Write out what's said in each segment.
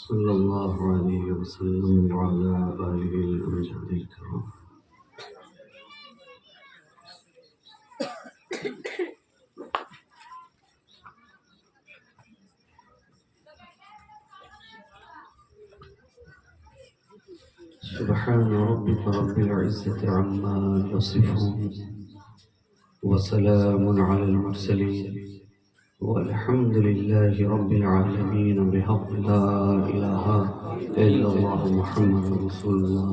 सल्लल्लाहु अलैहि वसल्लम व अला आलिहि अमजदिल किराम। सुब्हान रब्बिका रब्बिल इज्जति अम्मा यसिफून व सलामुन अलल मुरसलीन वल्हम्दुलिल्लाहि रब्बिल आलमीन बिहक़्क़ि ला इलाहा इल्लल्लाह मुहम्मदुर रसूलुल्लाह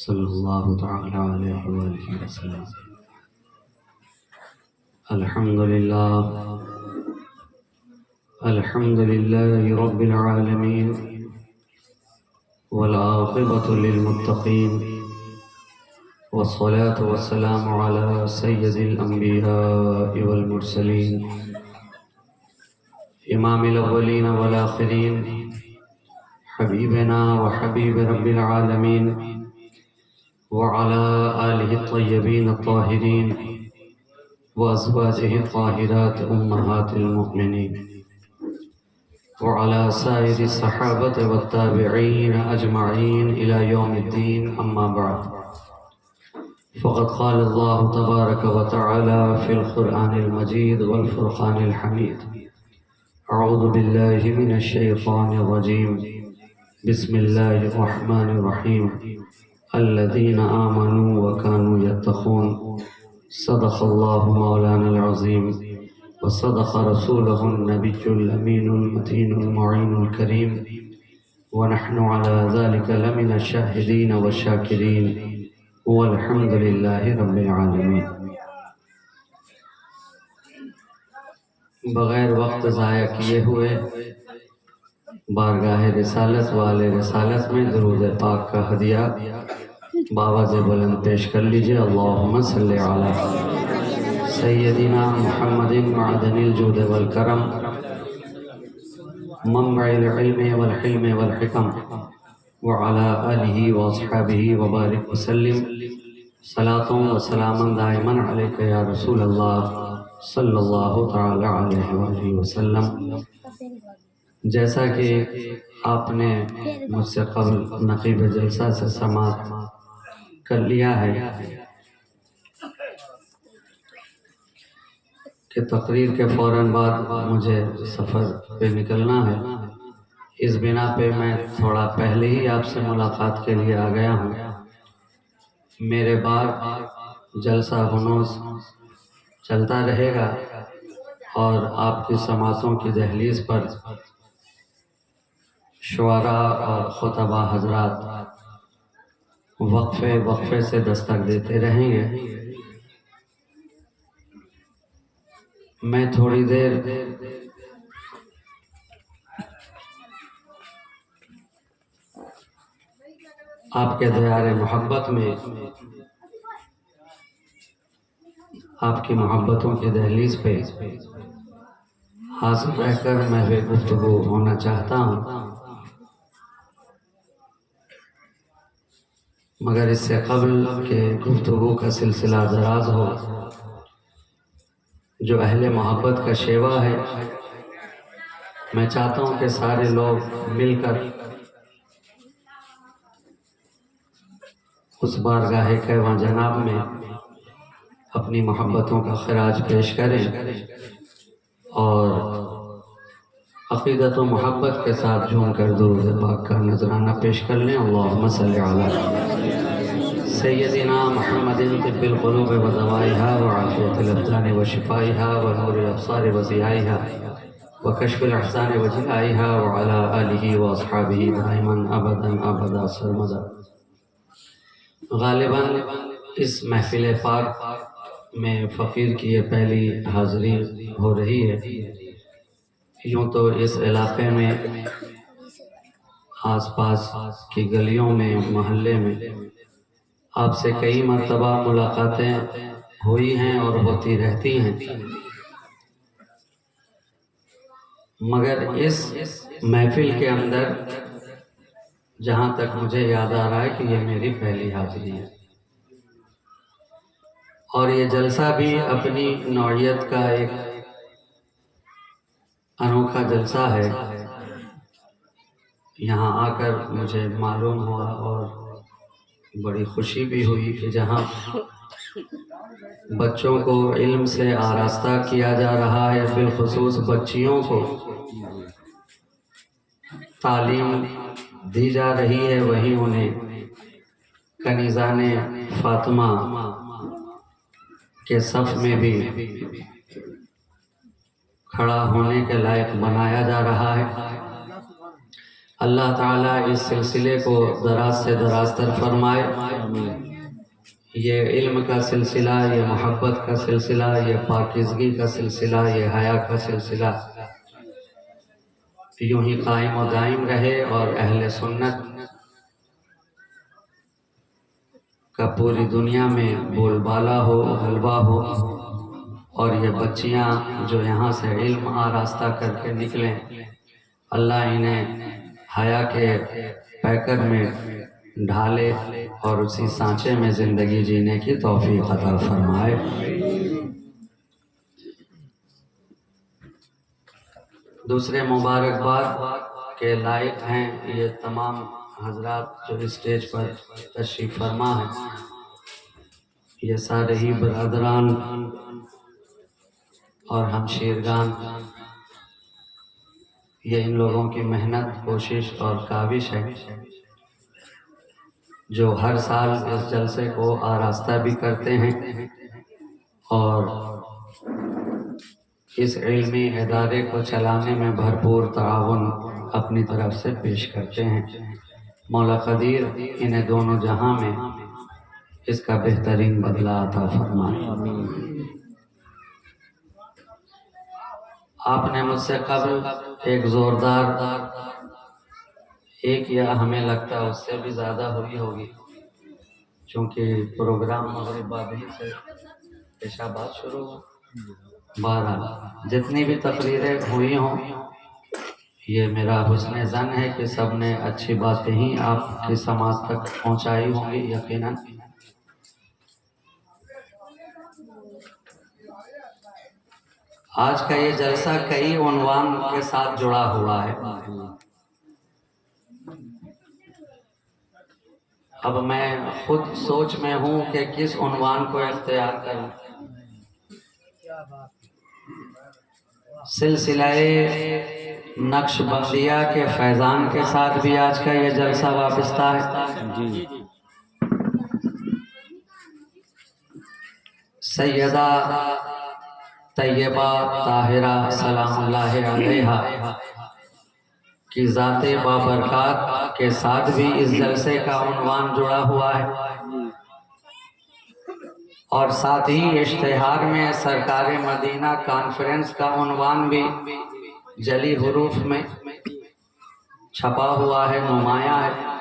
सल्लल्लाहु तआला अलैहि व आलिहि वसल्लम। अल्हम्दुलिल्लाह अल्हम्दुलिल्लाहि रब्बिल आलमीन वल आक़िबतु लिल मुत्तक़ीन वस्सलातु वस्सलामु अला सय्यिदिल अंबिया'i वल मुरसलीन इमामिल अव्वलीन वल आखिरीन हबीबना व हबीब रब्बिल आलमीन व अला आलिहि त्तय्यबीन अत्ताहिरीन व अज़वाजिहि त्ताहिरात उम्महातिल मुमिनीन व अला साइरि सहाबति वत्ताबिईन अजमईन इला यौमिद्दीन अम्मा बअद। फ़क़द क़ाल अल्लाहु तबारक व तआला फ़िल क़ुरआनिल मजीद वल फ़ुरक़ानिल हमीद। अऊज़ु बिल्लाहि मिनश शैतानिर रजीम। बिस्मिल्लाहिर रहमानिर रहीम। अल्लज़ीना आमनू व कानू यत्तक़ून। सदक़ल्लाहु मौलानाल अज़ीम व सदक़ रसूलुहुन नबियुल अमीनुल मतीनुल मुईनुल करीम व नहनु अला ज़ालिका लमिनश शाहिदीन व शाकिरीन वल्हम्दुलिल्लाहि रब्बिल आलमीन। बग़ैर वक्त ज़ाया किए हुए बारगाह रिसालत वाले रिसालत में दुरूद पाक का हदिया बावाज़ बुलंद पेश कर लीजिए। अल्लाहुम्मा सल्लि अला सय्यदिना मुहम्मदिन मअदनिल जूद वल करम मम्बइल इल्म वल हिल्म वल हिकम व अला आलिहि व अस्हाबिहि व बारिक वसल्लिम। सलातों व सलामन दाइमन अलैका या रसूल अल्लाह सल्लल्लाहु तआला अलैहि वसल्लम। जैसा कि आपने मुझसे क़ब्ल नक़ीब जलसा से समात कर लिया है कि तकरीर के फ़ौरन बाद मुझे सफ़र पे निकलना है। इस बिना पे मैं थोड़ा पहले ही आपसे मुलाकात के लिए आ गया हूँ। मेरे बाद जलसा हुनूस चलता रहेगा और आपकी समातों की दहलीज पर शुआरा और खुतबा हजरात वक्फे वक्फे से दस्तक देते रहेंगे। मैं थोड़ी देर आपके दयारे मोहब्बत में आपकी मोहब्बतों की दहलीज पे हाजिर रहकर मैं वे गुफ्तगू होना चाहता हूँ, मगर इससे कबल के गुफ्तगू का सिलसिला दराज हो। जो अहले मोहब्बत का शेवा है, मैं चाहता हूँ कि सारे लोग मिलकर उस बारगाह कैवा जनाब में अपनी मोहब्बतों का खराज पेश करें और अक़ीदत व मोहब्बत के साथ झूम कर दुरूद पाक का नजराना पेश कर लें। अल्लाहुम्मा सल्लि अला सय्यदिना मुहम्मदिन तिब्बिल क़ुलूब व दवाइहा व आफ़ियतिल अब्दान व शिफ़ाइहा व नूरिल अब्सार व ज़ियाइहा व कश्फ़िल अहज़ान व जिलाइहा व अला आलिहि व अस्हाबिहि दाइमन अबदन अबदा सरमदा। गालिबन इस महफ़िल पाक में फ़कीर की ये पहली हाज़िरी हो रही है। यूँ तो इस इलाक़े में आसपास की गलियों में मोहल्ले में आपसे कई मरतबा मुलाकातें हुई हैं और होती रहती हैं, मगर इस महफ़िल के अंदर जहाँ तक मुझे याद आ रहा है कि ये मेरी पहली हाज़िरी है और ये जलसा भी अपनी नौइयत का एक अनोखा जलसा है यहाँ आकर मुझे मालूम हुआ और बड़ी खुशी भी हुई कि जहाँ बच्चों को इल्म से आरास्ता किया जा रहा है, बिलखुसूस बच्चियों को तालीम दी जा रही है, वहीं उन्हें कनीज़ाने फातिमा के सफ में भी खड़ा होने के लायक बनाया जा रहा है। अल्लाह ताला इस सिलसिले को दराज से दराज तर फरमाए। ये इल्म का सिलसिला, ये मोहब्बत का सिलसिला, ये पाकीज़गी का सिलसिला, ये हया का सिलसिला यूं ही कायम और दायम रहे और अहले सुन्नत का पूरी दुनिया में बोलबाला हो, हलवा हो, और ये बच्चियां जो यहाँ से इल्म आरास्ता करके निकलें, अल्लाह इन्हें हया के पैकर में ढाले और उसी सांचे में ज़िंदगी जीने की तौफीक अता फरमाए। दूसरे मुबारकबाद के लायक हैं ये तमाम हजरात जो स्टेज पर तशरीफ़ फरमा हैं। ये सारे ही बरादरान और हमशीरगान, ये इन लोगों की मेहनत, कोशिश और काविश है जो हर साल इस जलसे को आरास्ता भी करते हैं और इस इल्मी इदारे को चलाने में भरपूर ताउन अपनी तरफ से पेश करते हैं। मौला क़दीर इन्हें दोनों जहां में इसका बेहतरीन बदला अता फरमाए। आपने मुझसे कबल एक ज़ोरदार एक या हमें लगता है उससे भी ज़्यादा हुई होगी, क्योंकि प्रोग्राम मगरिब बाद ही से पेशाबाद शुरू हुआ। 12 जितनी भी तकरीरें हुई हों, ये मेरा हुस्न ज़न है कि सब ने अच्छी बातें ही आपकी समाज तक पहुँचाई होंगी यकीनन। आज का ये जलसा कई उन्वान के साथ जुड़ा हुआ है। अब मैं खुद सोच में हूँ कि किस उन्वान को इख्तियार करूँ। सिलसिलाए नक्शबंदिया के फैज़ान के साथ भी आज का ये जलसा वाबस्ता है। जी। सैयदा तैयबा ताहिरा सलामुल्लाह अलैहा की ज़ाते बाबरकात के साथ भी इस जलसे का उन्वान जुड़ा हुआ है और साथ ही इश्तिहार में सरकार मदीना कॉन्फ्रेंस का उन्वान भी जली हुरूफ में छपा हुआ है, नुमाया है।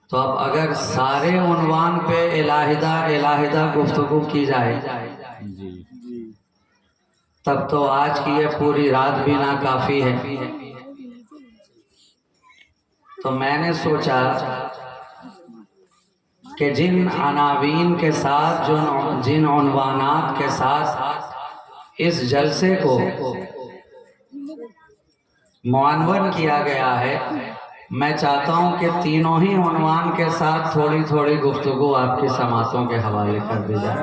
तो अब अगर सारे उन्वान पे इलाहिदा गुफ्तगू की जाए तब तो आज की ये पूरी रात भी ना काफी है। तो मैंने सोचा कि जिन अनावीन के साथ, जिन उन्वानात के साथ इस जलसे को मुअन्वन किया गया है, मैं चाहता हूं कि तीनों ही उन्वान के साथ थोड़ी थोड़ी गुफ्तगू आपकी समातों के हवाले कर दी जाए।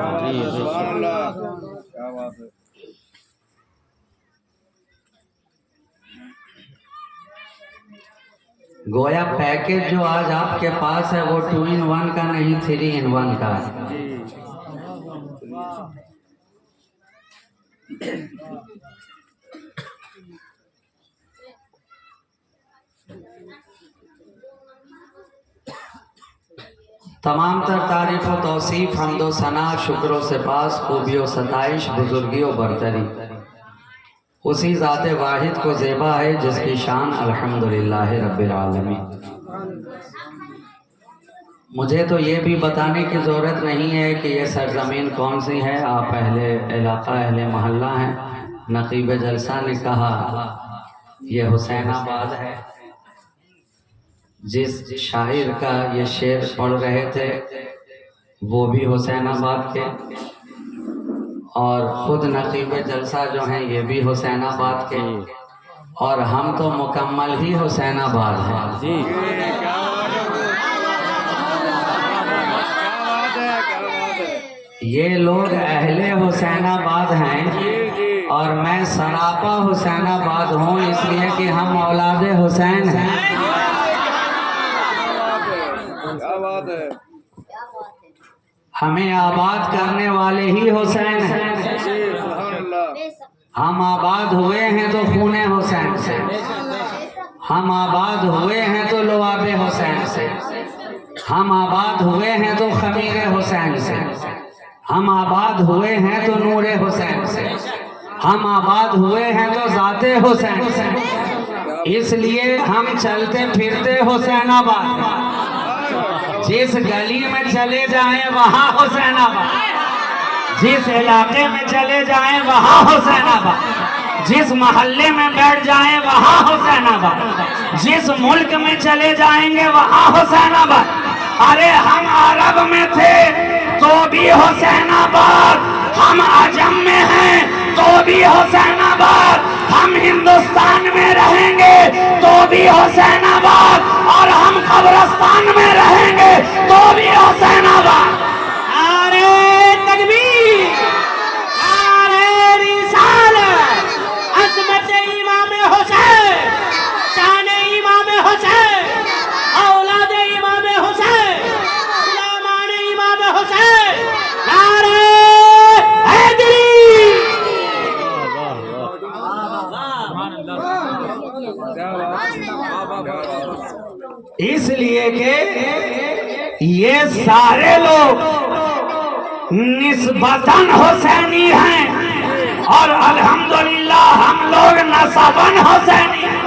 गोया पैकेज जो आज आपके पास है वो 2 in 1 का नहीं, 3 in 1 का है। तमाम तर तारीफ व तौसीफ, हम्दो सना, शुक्र से पास, खूबियों सताइश, बुजुर्गियों बरतरी उसी ज़ाते वाहिद को ज़ेबा है जिसकी शान अल्हम्दुलिल्लाह रब्बिल आलमीन। मुझे तो ये भी बताने की ज़रूरत नहीं है कि ये सरज़मीन कौन सी है। आप अहले इलाका, अहले मोहल्ला हैं। नकीब जलसा ने कहा ये हुसैनाबाद है। जिस शायर का ये शेर पढ़ रहे थे वो भी हुसैनाबाद के, और खुद नकीब जलसा जो हैं ये भी हुसैनाबाद के, और हम तो मुकम्मल ही हुसैनाबाद हैं जी। ये लोग अहले हुसैनाबाद हैं और मैं सरापा हुसैनाबाद हूँ, इसलिए कि हम औलादे हुसैन हैं। क्या बात है। हमें आबाद करने वाले ही हुसैन हैं। हम आबाद हुए हैं तो खूने हुसैन से, हम आबाद हुए हैं तो लुआबे हुसैन से, हम आबाद हुए हैं तो खमीरे हुसैन से, हम आबाद हुए हैं तो नूरे हुसैन से, हम आबाद हुए हैं तो ज़ाते हुसैन से। इसलिए हम चलते फिरते हुसैनाबाद, जिस गली में चले जाएं वहाँ हुसैनाबाद, जिस इलाके में चले जाएं वहाँ हुसैनाबाद, जिस मोहल्ले में बैठ जाएं वहाँ हुसैनाबाद, जिस मुल्क में चले जाएंगे वहाँ हुसैनाबाद। अरे हम अरब में थे तो भी हुसैनाबाद, हम अजम में हैं तो भी हुसैनाबाद, हम हिंदुस्तान में रहेंगे तो भी हुसैनाबाद, और हम कब्रिस्तान में रहेंगे तो भी हुसैनाबाद। नारे तकबीर, नारे रिसालत, अज़मत इमाम हुसैन, शान इमाम हुसैन, औलाद इमाम हुसैन, गुलामान इमाम हुसैन, नारे हैदरी। इसलिए कि ये सारे लोग निस्बतन हुसैनी हैं और अल्हम्दुलिल्लाह हम लोग नसबन हुसैनी हैं।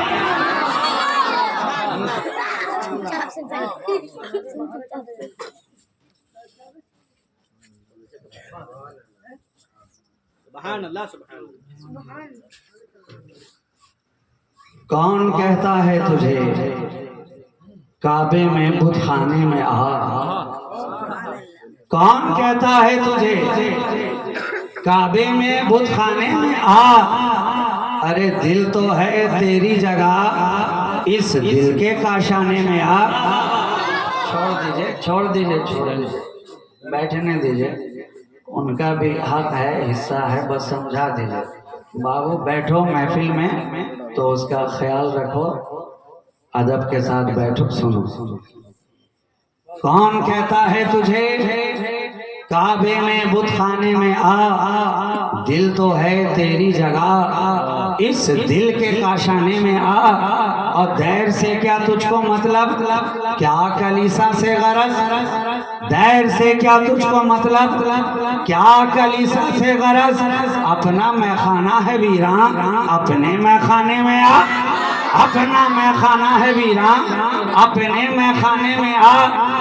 सुभान अल्लाह, सुभान अल्लाह। कौन कहता है तुझे काबे में बुत खाने में आ? कौन कहता है तुझे काबे में बुत खाने में आ? अरे दिल तो है तेरी जगह, इस दिल के काशाने में आ। छोड़ दीजिए, छोड़ दीजिए, छोड़ दीजिए, बैठने दीजिए, उनका भी हक है, हिस्सा है, बस समझा दीजिए। बाबू बैठो महफिल में तो उसका ख्याल रखो, अदब के साथ बैठो, सुनो। कौन कहता है तुझे काबे में बुत खाने में आ? दिल तो है तेरी जगह, इस दिल के काशाने में आ। और दैर से क्या तुझको मतलब, क्या कलीसा से गरज? दैर से क्या तुझको मतलब, क्या कलीसा से गरज? अपना मैखाना है वीरान, अपने मैखाने में आ। अपना मैखाना है वीरान, अपने मैखाने में आ।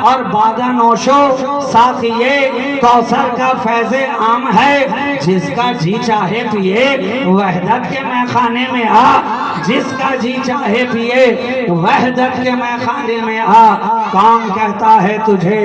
और बादा नोशो साथ ये कौसर का फैज़े आम है, जिसका जी चाहे पिए वहदत के मैखाने में आ। जिसका जी चाहे पिए वहदत के मैखाने में आ। कौन कहता है तुझे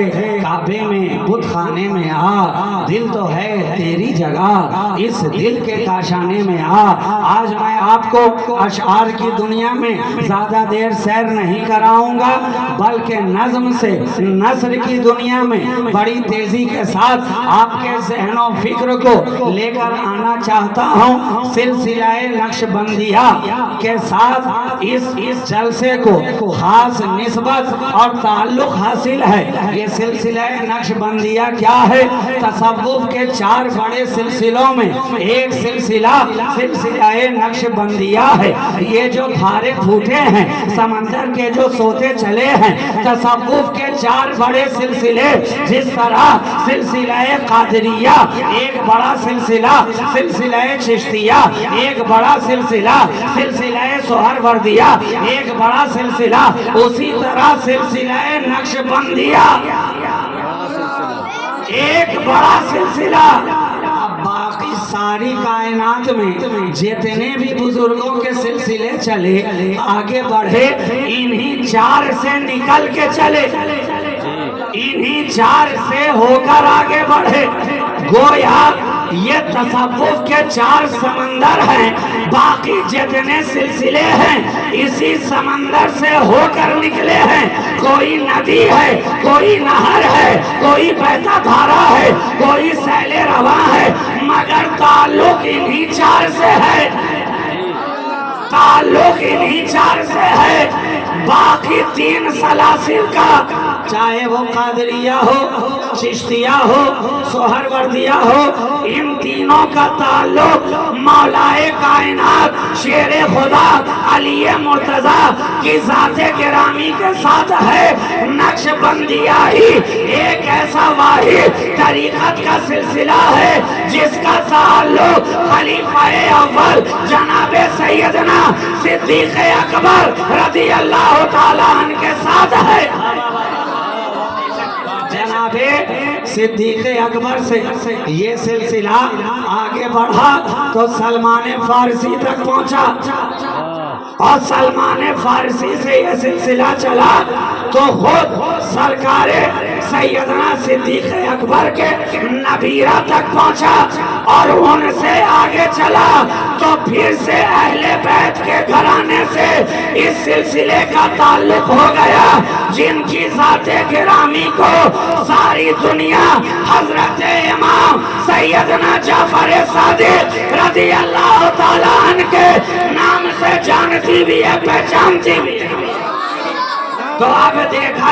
काबे में बुत खाने में आ? दिल तो है तेरी जगह, इस दिल के काशाने में आ। आज मैं आपको अशआर की दुनिया में ज्यादा देर सैर नहीं कराऊंगा, बल्कि नज्म से नस्र की दुनिया में बड़ी तेजी के साथ आपके ज़हनो फिक्र को लेकर आना चाहता हूँ। सिलसिलाए नक्शबंदिया के साथ इस जलसे को खास निस्बत और ताल्लुक हासिल है। ये सिलसिलाए नक्शबंदिया क्या है? तसव्वुफ के 4 बड़े सिलसिलों में एक सिलसिलाए नक्शबंदिया है। ये जो धारे फूटे हैं समंदर के, जो सोते चले हैं, तसव्वुफ के 4 बड़े सिलसिले, जिस तरह सिलसिलाए कादरिया एक बड़ा सिलसिलाए चिश्तिया एक बड़ा सिलसिलाए सोहरवर्दिया एक बड़ा सिलसिला, उसी तरह सिलसिलाए नक्शबंदिया एक बड़ा सिलसिला। बाकी सारी कायनात में जितने भी बुजुर्गों के सिलसिले चले, आगे बढ़े, इन्हीं 4 से निकल के चले, इन्हीं 4 से होकर आगे बढ़े। गोया ये तसव्वुफ के 4 समंदर हैं, बाकी जितने सिलसिले हैं इसी समंदर से होकर निकले हैं। कोई नदी है, कोई नहर है, कोई बहता धारा है, कोई सैले रवा है, मगर ताल्लुक इन्हीं 4 से है, ताल्लुक इन्हीं 4 से है। बाकी 3 सलासिल का, चाहे वो कादरिया हो, चिश्तिया हो, सोहरवर्दिया हो, इन तीनों का ताल्लुक मौलाए कायनात शेरे खुदा अली मुर्तजा की ज़ाते गिरामी के साथ है। नक्शबंदिया ही एक ऐसा वाहिद तरीक़त का सिलसिला है जिसका ताल्लुक खलीफाए अव्वल जनाबे सैयदना सिद्दीक़ अकबर रज़ी अल्लाह ताला अन्हु के साथ है। जनाबे सिद्दीक़ अकबर से ये सिलसिला आगे बढ़ा तो सलमान फारसी तक पहुंचा, और सलमान फारसी से ये सिलसिला चला तो खुद सरकार सैयदना सिद्दीक़ अकबर के नबीरा तक पहुंचा, और उनसे आगे चला तो फिर से अहले बैत के घराने से इस सिलसिले का ताल्लुक हो गया, जिनकी ज़ाते गिरामी को सारी दुनिया हजरत इमाम सैयदना जाफर सादिक रज़ी अल्लाह ताला अन्हु के नाम से जानती भी है, पहचानती भी है। तो अब देखा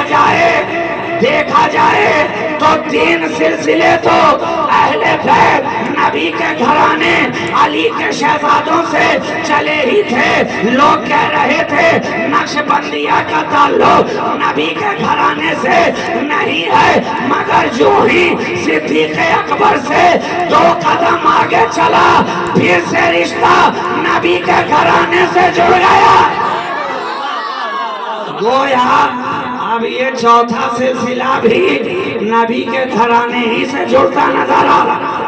जाए तो 3 सिलसिले तो अहले बैत नबी के घराने अली के शहजादों से चले ही थे। लोग कह रहे थे नक्शबंदिया का ताल्लुक नबी के घराने से नहीं है, मगर जो ही सिद्दीक़ अकबर से 2 कदम आगे चला फिर से रिश्ता नबी के घराने से जुड़ गया। गोया अब ये चौथा सिलसिला भी नबी के घराने ही से जुड़ता नजर आ रहा,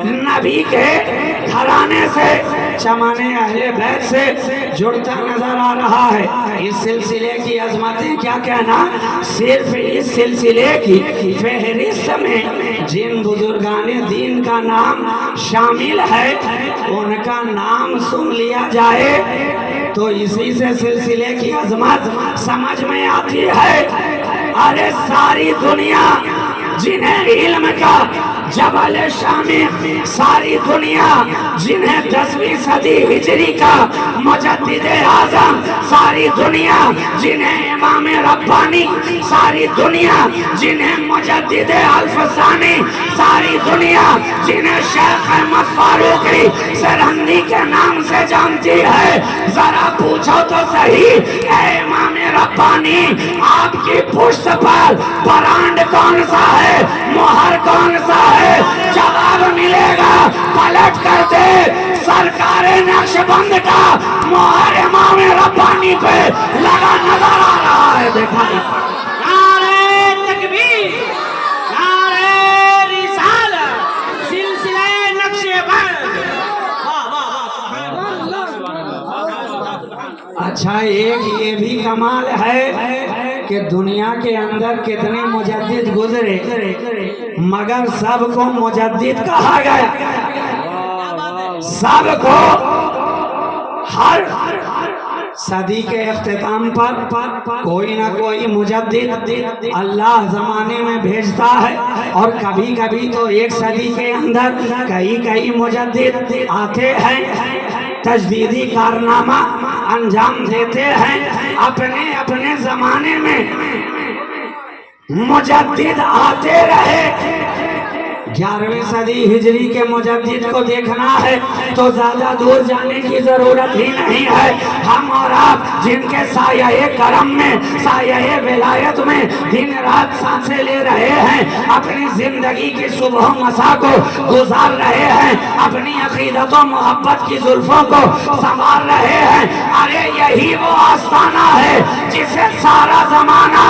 नबी के घराने से चमाने अहले बैत से जुड़ता नजर आ रहा है। इस सिलसिले की अजमतें क्या कहना, सिर्फ इस सिलसिले की फहरिस्त में जिन बुजुर्गाने दीन का नाम शामिल है उनका नाम सुन लिया जाए तो इसी से सिलसिले की अजमत समझ में आती है। अरे सारी दुनिया जिन्हें इल्म का जबल शामी, सारी दुनिया जिन्हें 10वीं सदी हिजरी का मुजद्दिद आज़म, सारी दुनिया जिन्हें इमाम रब्बानी, सारी दुनिया जिन्हें मुजद्दिद अल्फसानी, सारी दुनिया जिन्हें शेख अहमद फारूकी सरहंदी के नाम से जानती है, जरा पूछो तो सही, ऐ इमाम रब्बानी आपकी पुष्ट पर ब्रांड कौन सा है, मोहर कौन सा है? जवाब मिलेगा, पलट कर दे, सरकार नक्शबंद का मोहर इमाम रब्बानी पे लगा नजर आ रहा है, दिखाई पड़। नारे तकबीर, नारे रिसालत, सिलसिले नक्शबंद। वाह वाह वाह। अच्छा, एक ये भी कमाल है कि दुनिया के अंदर कितने मुजद्दिद गुजरे मगर सबको मुजद्दिद कहा गया, सबको हर सदी के इख्तिताम पर कोई ना कोई मुजद्दिद अल्लाह जमाने में भेजता है, और कभी कभी तो एक सदी के अंदर कई मुजद्दिद आते हैं, तजदीदी कारनामा अंजाम देते हैं। अपने अपने जमाने में मुजद्दिद आते रहे। 11वीं सदी हिजरी के मुजद्दिद को देखना है तो ज्यादा दूर जाने की जरूरत ही नहीं है। हम और आप जिनके साये करम में, साये विलायत में दिन रात सांसें ले रहे हैं, अपनी जिंदगी की सुबह मसा को गुजार रहे हैं, अपनी अकीदत और मोहब्बत की जुल्फों को संभाल रहे हैं, अरे यही वो आस्थाना है जिसे सारा जमाना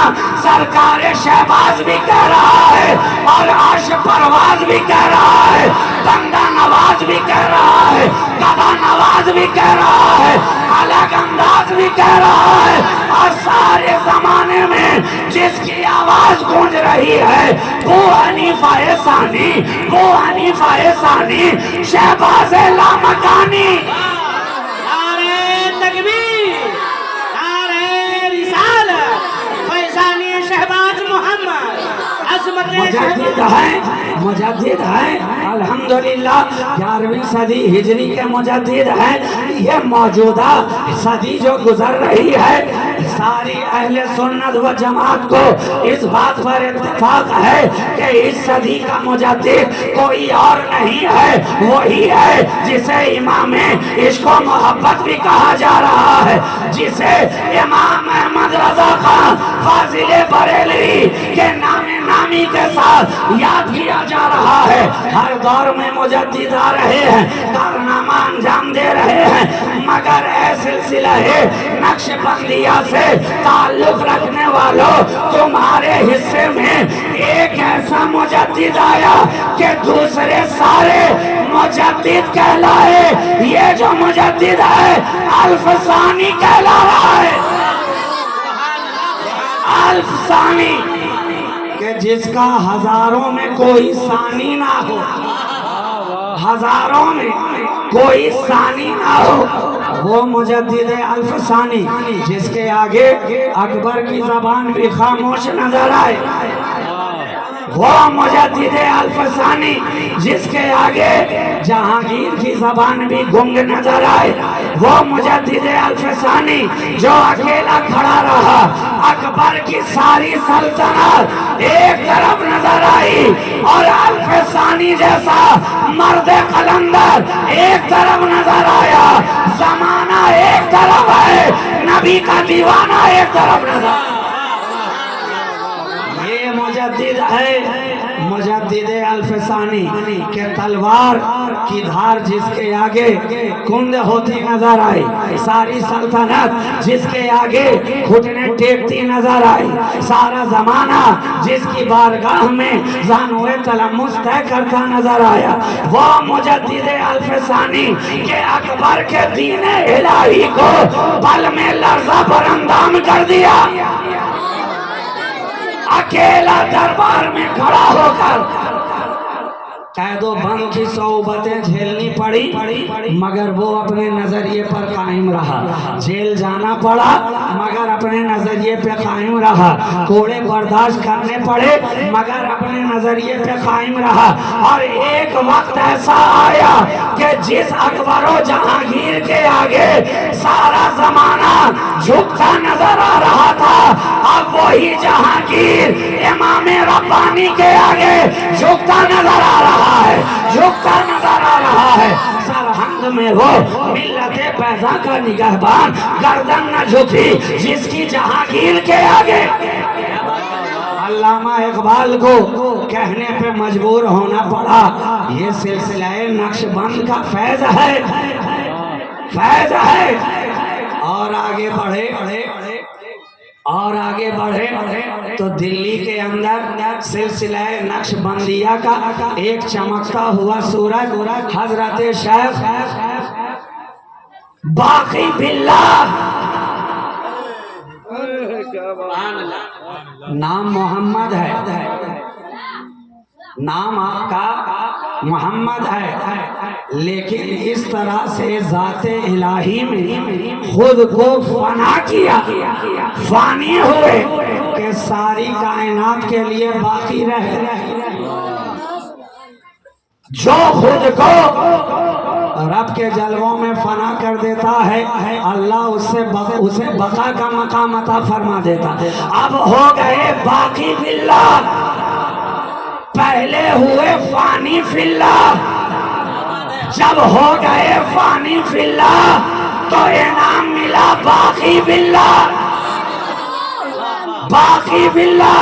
सरकार शहबाज भी कह रहा है, और आश परवाज भी कह रहा है, बंदा नवाज भी कह रहा है, गदा नवाज भी कह रहा है, अलग अंदाज भी कह रहा है, और सारे जमाने में जिसकी आवाज गूंज रही है वो हनीफा सानी, अबू हनीफा सानी शहबाज लामकानी। नारे तकबीर, नारे रिसालत, फैजानी शहबाज मोहम्मद, अज़मत मुजद्दिद है अल्हम्दुलिल्लाह। 11वीं सदी हिजरी के मुजद्दिद है। ये मौजूदा सदी जो गुजर रही है, सारी अहले सुन्नत व जमात को इस बात पर इत्तेफाक है कि इस सदी का मुजद्दिद कोई और नहीं है, वही है जिसे इमाम इश्क व मोहब्बत भी कहा जा रहा है, जिसे इमाम अहमद रजा खान फाजिले बरेलवी के नामी के साथ याद किया जा रहा है। हर दौर में मुजद्दिद आ रहे हैं, कारनामा अंजाम दे रहे हैं, मगर ऐ सिलसिला नक्शबंदिया से ताल्लुक रखने वालों, तुम्हारे हिस्से में एक ऐसा मुजद्दिद आया कि दूसरे सारे मुजद्दिद कहलाए। ये जो मुजद्दिद है अल्फसानी कहला रहा है। अल्फसानी कि जिसका हजारों में कोई सानी ना हो, हजारों में कोई सानी ना हो, वो मुजद्दिद अल्फसानी। जिसके आगे अकबर की जबान भी खामोश नजर आए, वो मुजद्दिद अल्फसानी। जिसके आगे जहांगीर की जबान भी गुंग नजर आए, वो मुजद्दिद अल्फसानी। जो अकेला खड़ा रहा, अकबर की सारी सल्तनत एक तरफ नजर आई और अल्फसानी जैसा मर्द कलंदर एक तरफ नजर आया। जमाना एक तरफ है, नबी का दीवाना एक तरफ नजर। ये मुजद्दिद है मुजद्दिद अल्फसानी के तलवार की धार जिसके आगे कुंद होती नजर आई, सारी सल्तनत जिसके आगे घुटने टेकती नजर आई, सारा जमाना जिसकी बारगाह में जानवे तलम्मुस तय करता नजर आया, वो मुजद्दिद अल्फसानी के अकबर के दीन इलाही को पल में लर्जा बरंदाम कर दिया। अकेला दरबार में खड़ा होकर कैदो बंद की सोबतें झेलनी पड़ी, मगर वो अपने नजरिए पर कायम रहा। जेल जाना पड़ा, मगर अपने नजरिए पे कायम रहा। कोड़े बर्दाश्त करने पड़े, मगर अपने नजरिए पे कायम रहा। और एक वक्त ऐसा आया कि जिस अकबरो जहांगीर के आगे सारा जमाना झुकता नजर आ रहा था, अब वही जहांगीर इमाम रब्बानी के आगे झुकता नजर आ रहा है, झुकता नजर आ रहा है। सरहंद में वो मिल्लते पैदा का निगहबान गर्दन न झुकी जिसकी जहांगीर के आगे। अल्लामा इकबाल को कहने पे मजबूर होना पड़ा, ये सिलसिला नक्शबंद का फैज है, फैज है। और आगे बढ़े तो दिल्ली के अंदर सिलसिला नक्शबंदिया का एक चमकता हुआ सूरज हजरत शेख बाकी बिल्लाह, नाम मोहम्मद है, नाम आपका मोहम्मद है, लेकिन इस तरह से जाते इलाही में खुद को फना किया, फानी हुए कि सारी कायनात के लिए बाकी रहे। जो खुद को रब के जलवों में फना कर देता है, अल्लाह उसे बका का मकाम अता फरमा देता। अब हो गए बाकी बिल्लाह, पहले हुए फानी फिल्ला। जब हो गए फानी फिल्ला तो इनाम मिला बाकी बिल्ला, बाकी बिल्ला।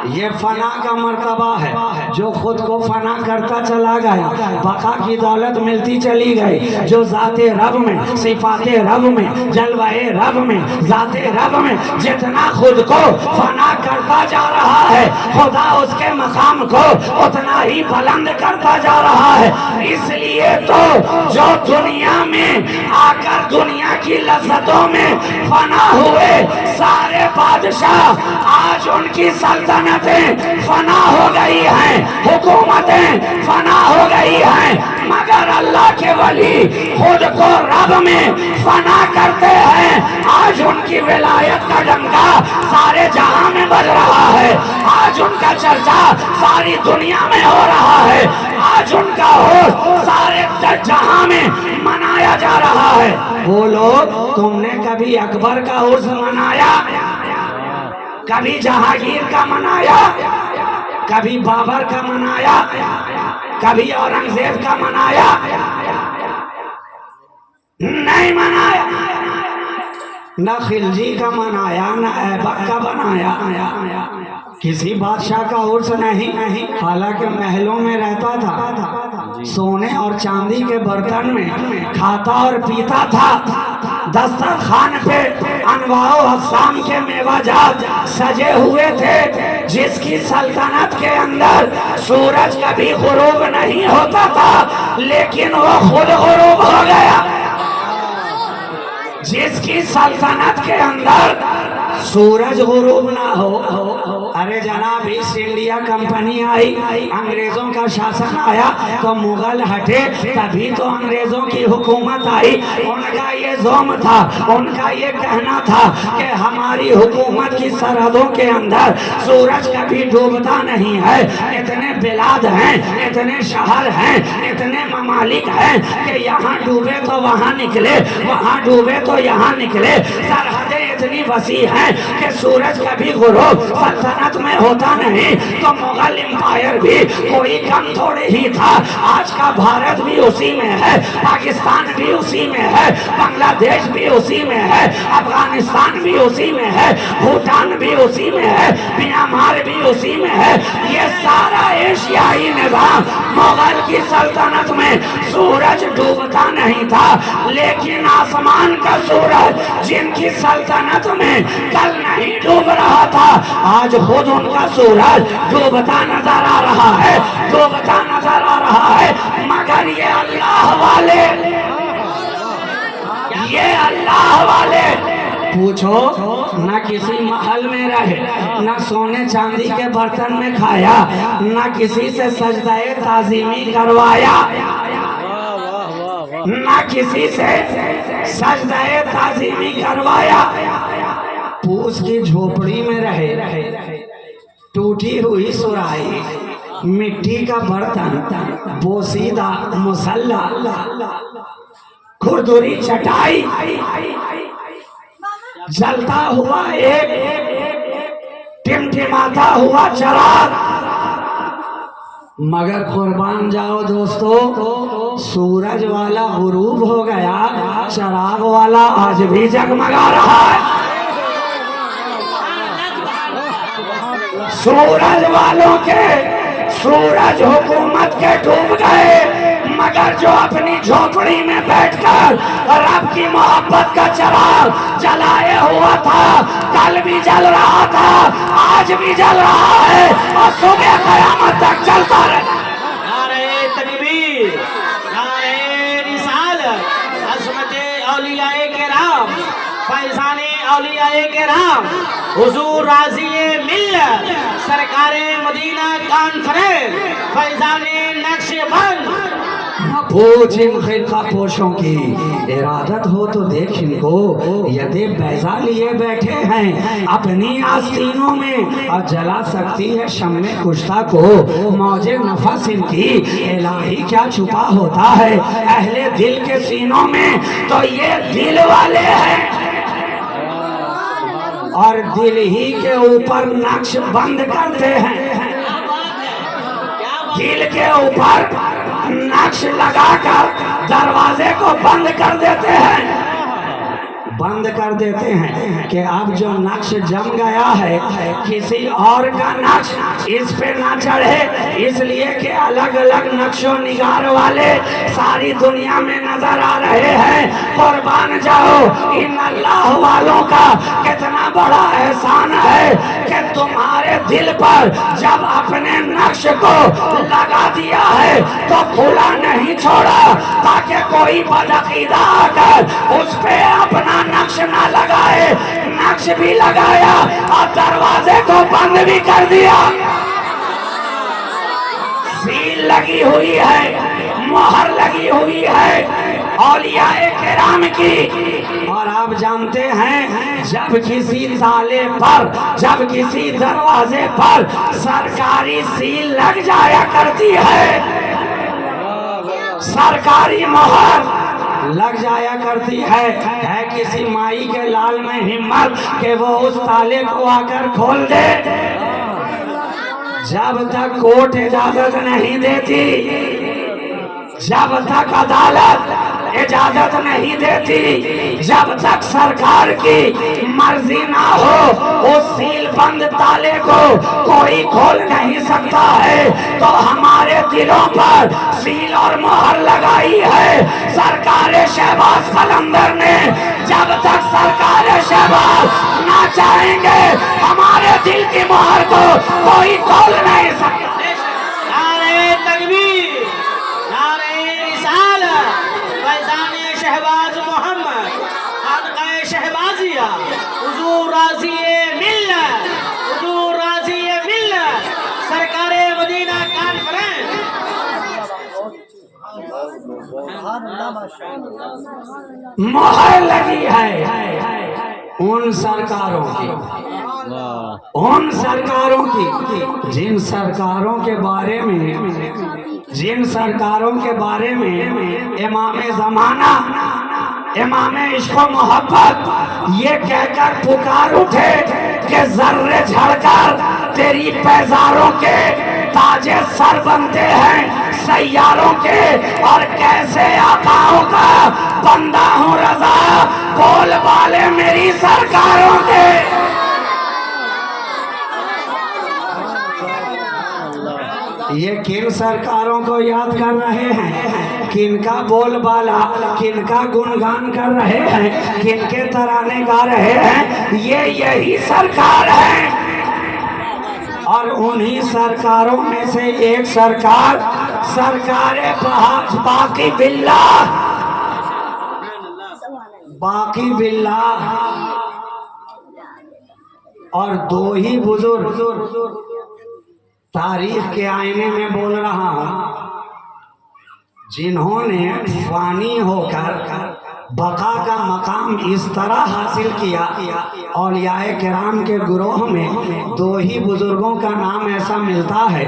ये फना का मर्तबा है, जो खुद को फना करता चला गया, बका की दौलत मिलती चली गई। जो जाते रब में, सिफाते रब में, जलवाए रब में, जाते रब में जितना खुद को फना करता जा रहा है, खुदा उसके मकाम को उतना ही बुलंद करता जा रहा है। इसलिए तो जो दुनिया में आकर दुनिया की लज्जतों में फना हुए सारे बादशाह, आज उनकी सल्तनत सल्तनतें फना हो गई हैं, हुकूमतें फना हो गई हैं, मगर अल्लाह के वली खुद को रब में फना करते हैं। आज उनकी विलायत का डंका सारे जहां में बज रहा है, आज उनका चर्चा सारी दुनिया में हो रहा है, आज उनका हो सारे जहां में मनाया जा रहा है। बोलो, तुमने कभी अकबर का उर्स मनाया? कभी जहांगीर का मनाया? कभी बाबर का मनाया? कभी औरंगजेब का मनाया? नहीं मनाया। न खिलजी का मनाया, न ऐबक का बनाया, किसी बादशाह का उर्स नहीं। हालांकि महलों में रहता था, सोने और चांदी के बर्तन में खाता और पीता था, दस्तरखान पे अनवाओ अक़साम के मेवाजात सजे हुए थे, जिसकी सल्तनत के अंदर सूरज कभी गुरूब नहीं होता था, लेकिन वो खुद गुरूब हो गया। जिसकी सल्तनत के अंदर सूरज गुरूब ना हो। अरे जनाब, ईस्ट इंडिया कंपनी आई, अंग्रेजों का शासन आया तो मुगल हटे, तभी तो अंग्रेजों की हुकूमत आई। उनका ये ज़ोम था, उनका ये कहना था कि हमारी हुकूमत की सरहदों के अंदर सूरज कभी डूबता नहीं है। इतने बिलाद हैं, इतने शहर हैं, इतने ममालिक हैं कि यहाँ डूबे तो वहाँ निकले, वहाँ डूबे तो यहाँ निकले। सरहदें इतनी वसी हैं कि सूरज कभी गुरूब सल्तनत में होता नहीं। तो मुगल एम्पायर भी कोई कम थोड़े ही था। आज का भारत भी उसी में है, पाकिस्तान भी उसी में है, बांग्लादेश भी उसी में है, अफगानिस्तान भी उसी में है, भूटान भी उसी में है, म्यांमार भी उसी में है। ये सारा एशियाई निज़ाम मुगल की सल्तनत में सूरज डूबता नहीं था, लेकिन आसमान का सूरज जिनकी सल्तनत में कल नहीं डूब रहा था, आज खुद उनका सूरज डूबता नजर आ रहा है, डूबता नजर आ रहा है। मगर ये अल्लाह वाले पूछो, ना किसी महल में रहे, ना सोने चांदी के बर्तन में खाया, ना किसी से सजदाए ताजीमी करवाया, ना किसी से सजदाए ताजीमी करवाया। पूस की झोपड़ी में रहे, टूटी हुई सुराही, मिट्टी का बर्तन, बोसीदा मुसल्ला, खुरदुरी चटाई, जलता हुआ एक टिमटिमाता हुआ चराग। मगर कुर्बान जाओ दोस्तों, सूरज वाला गुरूब हो गया, चराग वाला आज भी जगमगा रहा है। सूरज वालों के सूरज हुकूमत के डूब गए, मगर जो अपनी झोपड़ी में बैठकर रब की मोहब्बत का चिराग जलाए हुआ था, कल भी जल रहा था, आज भी जल रहा है और सुबह क़यामत तक जलता रहेगा। नारे तकबीर, नारे रिसालत, अज़मते औलियाए किराम, फैज़ाने औलियाए किराम, हुजूर राज़िए मिल्लत, सरकारे मदीना कॉन्फ्रेंस, फैज़ाने नक्शबंद। पूछ इन खिरका पोशों की इरादत हो तो देख इनको, यदि बैजा लिए बैठे हैं अपनी आस्तीनों में, और जला सकती है शम्मे कुश्ता को मौजे नफस इनकी। इलाही क्या छुपा होता है अहले दिल के सीनों में, तो ये दिल वाले हैं और दिल ही के ऊपर नक्श बंद करते हैं। दिल के ऊपर नक्श लगाकर दरवाजे को बंद कर देते हैं, बंद कर देते हैं कि अब जो नक्श जम गया है किसी और का नक्श इस पे ना चढ़े, इसलिए कि अलग अलग नक्शो निगार वाले सारी दुनिया में नजर आ रहे हैं। कुर्बान जाओ इन अल्लाह वालों का कितना बड़ा एहसान है कि तुम्हारे दिल पर जब अपने नक्श को लगा दिया है तो खुला नहीं छोड़ा, ताकि कोई बदअकीदा आकर उस पे अपना नक्श ना लगाए, नक्श भी लगाया और दरवाजे को बंद भी कर दिया। सील लगी हुई है, मोहर लगी हुई है औलियाए किराम की। और आप जानते हैं जब किसी ताले पर, जब किसी दरवाजे पर सरकारी सील लग जाया करती है, सरकारी मोहर लग जाया करती है किसी माई के लाल में हिम्मत कि वो उस ताले को आकर खोल दे। जब तक कोर्ट इजाजत नहीं देती, जब तक अदालत इजाजत नहीं देती, जब तक सरकार की मर्जी ना हो उस सील बंद ताले को कोई खोल नहीं सकता है। तो हमारे दिलों पर सील और मोहर लगाई है सरकार शहबाज कलंदर ने। जब तक सरकार शहबाज ना चाहेंगे हमारे दिल की मोहर को कोई खोल नहीं सकता। नारे तकबीर, नारे रिसालत, फैज़ाने शहबाज मोहम्मद, खानक़ाह शहबाजिया, हुज़ूर राज़िए मिल्लत, हुज़ूर राज़िए मिल्लत, सरकारे मदीना कॉन्फ्रेंस। मोहर लगी है उन सरकारों की, उन सरकारों की जिन सरकारों के बारे में, जिन सरकारों के बारे में इमाम ज़माना, इमाम इश्क़ व मोहब्बत ये कहकर पुकार उठे कि जर्रे झड़कर तेरी पैजारों के ताजे सर बनते हैं सैयारों के, और कैसे आकाओं का बंदा हूँ रजा बोल वाले मेरी सरकारों के। ये किन सरकारों को याद कर रहे हैं, किनका बोलबाला, किनका गुणगान कर रहे हैं, किनके तराने गा रहे हैं, ये यही सरकार है। और उन्हीं सरकारों में से एक सरकार, सरकार बाकी बिल्लाह, बाकी बिल्लाह। और दो ही बुजुर्ग तारीख के आईने में बोल रहा हूं जिन्होंने फानी होकर बका का मकाम इस तरह हासिल किया। औलियाए किराम के गुरोह में दो ही बुजुर्गों का नाम ऐसा मिलता है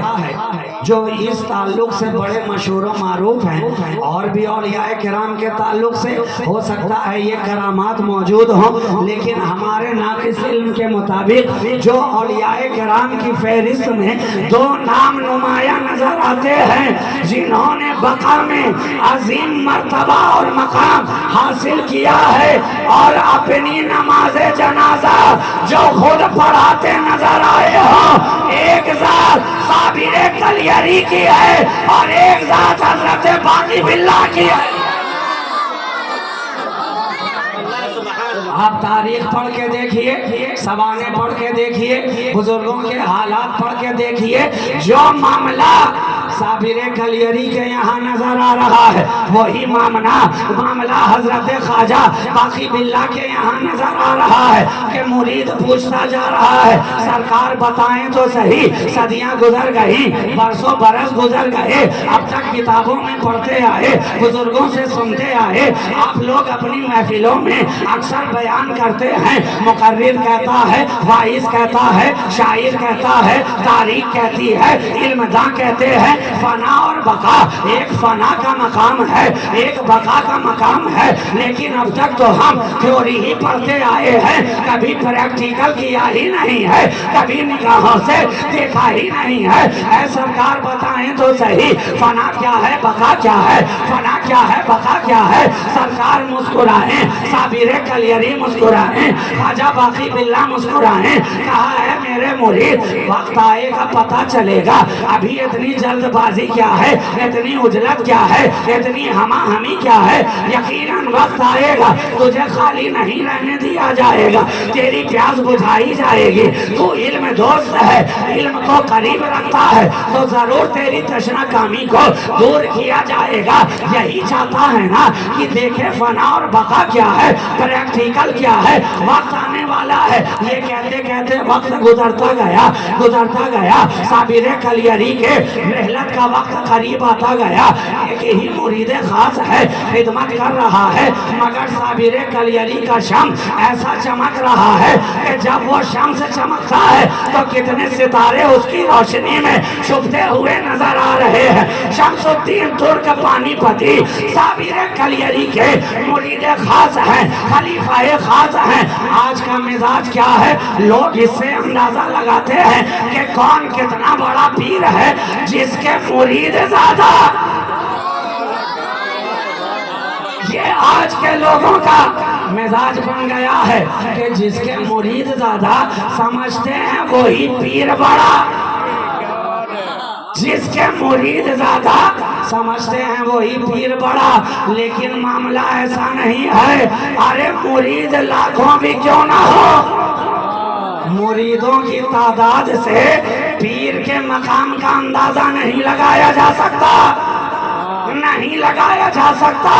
जो इस ताल्लुक से बड़े मशहूर मारूफ हैं। और भी औलियाए किराम के ताल्लुक से हो सकता है ये करामात मौजूद हों, लेकिन हमारे नाक़िस इल्म के मुताबिक जो औलियाए किराम की फहरिस्त में दो नाम नुमाया नजर आते हैं जिन्होंने बका में अजीम मर्तबा और मकाम हासिल किया है, और अपनी नमाज़े जनाजा जो खुद पढ़ाते नजर आए हो, एक जात साबिरे कलियरी की है और एक जात हजरत बाकी बिल्लाह की है। आप तारीख पढ़ के देखिए, सवाने पढ़ के देखिए, बुजुर्गों के हालात पढ़ के देखिए, जो मामला साबिरे कलियरी के यहाँ नजर आ रहा है वही मामला हजरत ख्वाजा बाकी बिल्लाह के यहाँ नजर आ रहा है कि मुरीद पूछता जा रहा है सरकार बताएं तो सही, सदियां गुजर गई, बरसों बरस गुजर गए, अब तक किताबों में पढ़ते आए, बुजुर्गों से सुनते आए, आप लोग अपनी महफिलों में अक्सर बयान करते हैं, मुकर्रिर कहता है, वाइज कहता है, शायर कहता है, तारीख कहती है, इल्मदां कहते हैं, फना और बका, एक फना का मकाम है, एक बका का मकाम है। लेकिन अब तक तो हम थ्योरी ही पढ़ते आए हैं, कभी प्रैक्टिकल किया ही नहीं है, कभी निगाहों से देखा ही नहीं है। ऐ सरकार बताएं तो सही, फना क्या है, बका क्या है, फना क्या है, बका क्या है। सरकार मुस्कुराए, साबिरे कलियरी मुस्कुराए, ख्वाजा बाकी बिल्लाह मुस्कुराए, कहा है मेरे मुरीद वक्त आएगा पता चलेगा, अभी इतनी जल्द जल्दबाजी क्या है, इतनी उजलत क्या है, इतनी हमाहमी क्या है। यकीनन वक्त आएगा तुझे खाली नहीं रहने दिया जाएगा, तेरी प्यास बुझाई जाएगी। तू इल्म दोस्त है, इल्म को करीब रखता है, तो जरूर तेरी तशना कामी को दूर किया जाएगा। यही चाहता है ना कि देखे फना और बका क्या है, प्रैक्टिकल क्या है, वक्त आने वाला है। ये कहते कहते वक्त गुजरता गया। साबिर कलियरी के रहलत का वक्त करीब आता गया। एक ही मुरीद खास है, खिदमत कर रहा है, मगर साबिर कलियरी का शम्स ऐसा चमक रहा है कि जब वो शम्स चमकता है तो कितने सितारे उसकी रोशनी में छुपते हुए नजर आ रहे हैं। शम्सुद्दीन तुर्क पानीपती साबिर कलियरी के मुरीद खास हैं, खलीफाए खास हैं। आज का मिजाज क्या है, लोग इससे अंदाजा लगाते हैं कि कौन कितना बड़ा पीर है, जिसके मुरीद ज्यादा। ये आज के लोगों का मिजाज बन गया है कि जिसके मुरीद ज्यादा समझते हैं वही पीर बड़ा, जिसके मुरीद ज्यादा समझते हैं वही पीर बड़ा। लेकिन मामला ऐसा नहीं है। अरे मुरीद लाखों भी क्यों ना हो, मुरीदों की तादाद से पीर के मकाम का अंदाजा नहीं लगाया जा सकता, नहीं लगाया जा सकता।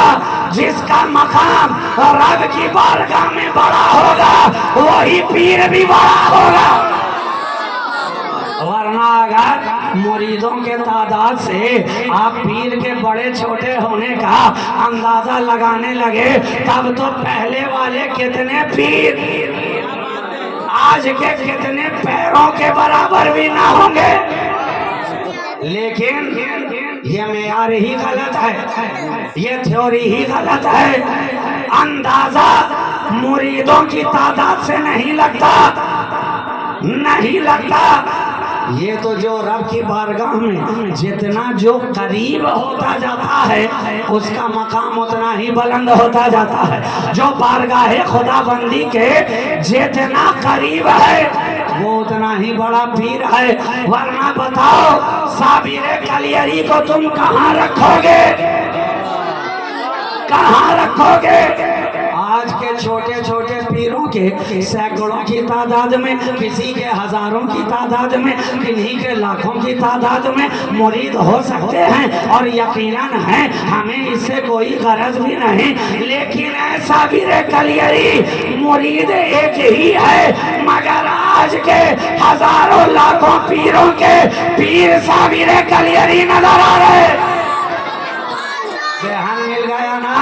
जिसका मकाम रब की बारगाह में बड़ा होगा वही पीर भी बड़ा होगा। वरना अगर मुरीदों के तादाद से आप पीर के बड़े छोटे होने का अंदाजा लगाने लगे, तब तो पहले वाले कितने पीर आज के कितने पैरों के बराबर भी ना होंगे। लेकिन ये मेयार ही गलत है, ये थ्योरी ही गलत है। अंदाजा मुरीदों की तादाद से नहीं लगता, नहीं लगता। ये तो जो रब की बारगाह में जितना जो करीब होता जाता है उसका मकाम उतना ही बुलंद होता जाता है। जो बारगाह खुदाबंदी के जितना करीब है वो उतना ही बड़ा पीर है। वरना बताओ साबिर कलियरी को तुम कहाँ रखोगे, कहाँ रखोगे? आज के छोटे छोटे पीरों के सैकड़ों की तादाद में, किसी के हजारों की तादाद में, किन्हीं के लाखों की तादाद में मुरीद हो सकते हैं और यकीनन हैं, हमें इससे कोई गरज भी नहीं। लेकिन ऐसा साबिर कलियरी मुरीद एक ही है, मगर आज के हजारों लाखों पीरों के पीर साबिर कलियरी नजर आ रहे। ध्यान मिल गया ना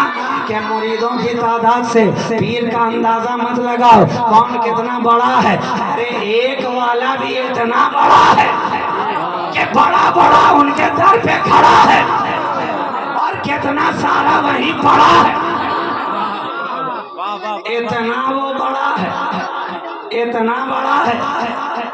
कि मुरीदों की तादाद से पीर का अंदाजा मत लगाओ कौन कितना बड़ा है। अरे एक वाला भी इतना बड़ा है कि बड़ा बड़ा उनके दर पे खड़ा है और कितना सारा वहीं पड़ा है। इतना वो बड़ा है, इतना बड़ा है।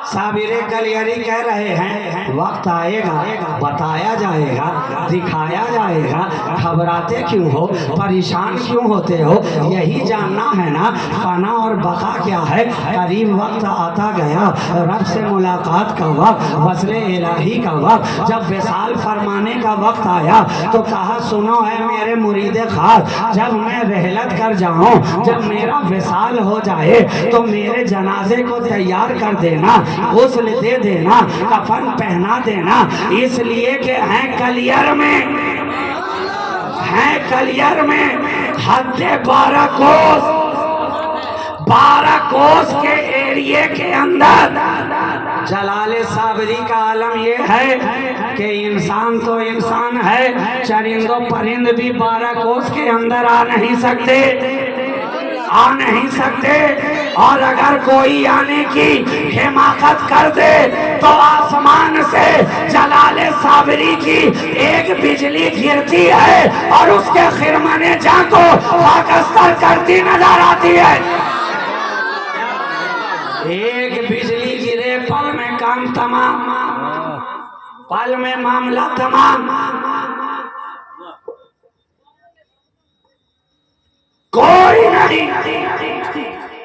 साबिर कलियरी कह रहे हैं वक्त आएगा, बताया जाएगा, दिखाया जाएगा। घबराते क्यों हो, परेशान क्यों होते हो? यही जानना है ना फना और बका क्या है। करीब वक्त आता गया, रब से मुलाकात का वक्त, वस्ले इलाही का वक्त। जब विसाल फरमाने का वक्त आया तो कहा सुनो है मेरे मुरीदे खास, जब मैं रहलत कर जाऊं, जब मेरा विसाल हो जाए तो मेरे जनाजे को तैयार कर देना, गुस्ल दे देना, कफन पहना देना। इसलिए कि हैं कलियर में, हैं कलियर में हद्दे 12 कोस के एरिए के अंदर। जलाले साबरी का आलम ये है कि इंसान तो इंसान है, चरिंदों परिंद भी 12 कोस के अंदर आ नहीं सकते, आ नहीं सकते। और अगर कोई आने की हिमाकत कर दे तो आसमान से जलाले साबरी की एक बिजली गिरती है और उसके खिरमने जान को खाकस्तर करती नजर आती है। एक बिजली गिरे पल में काम तमाम, पल में मामला तमाम। कोई नहीं,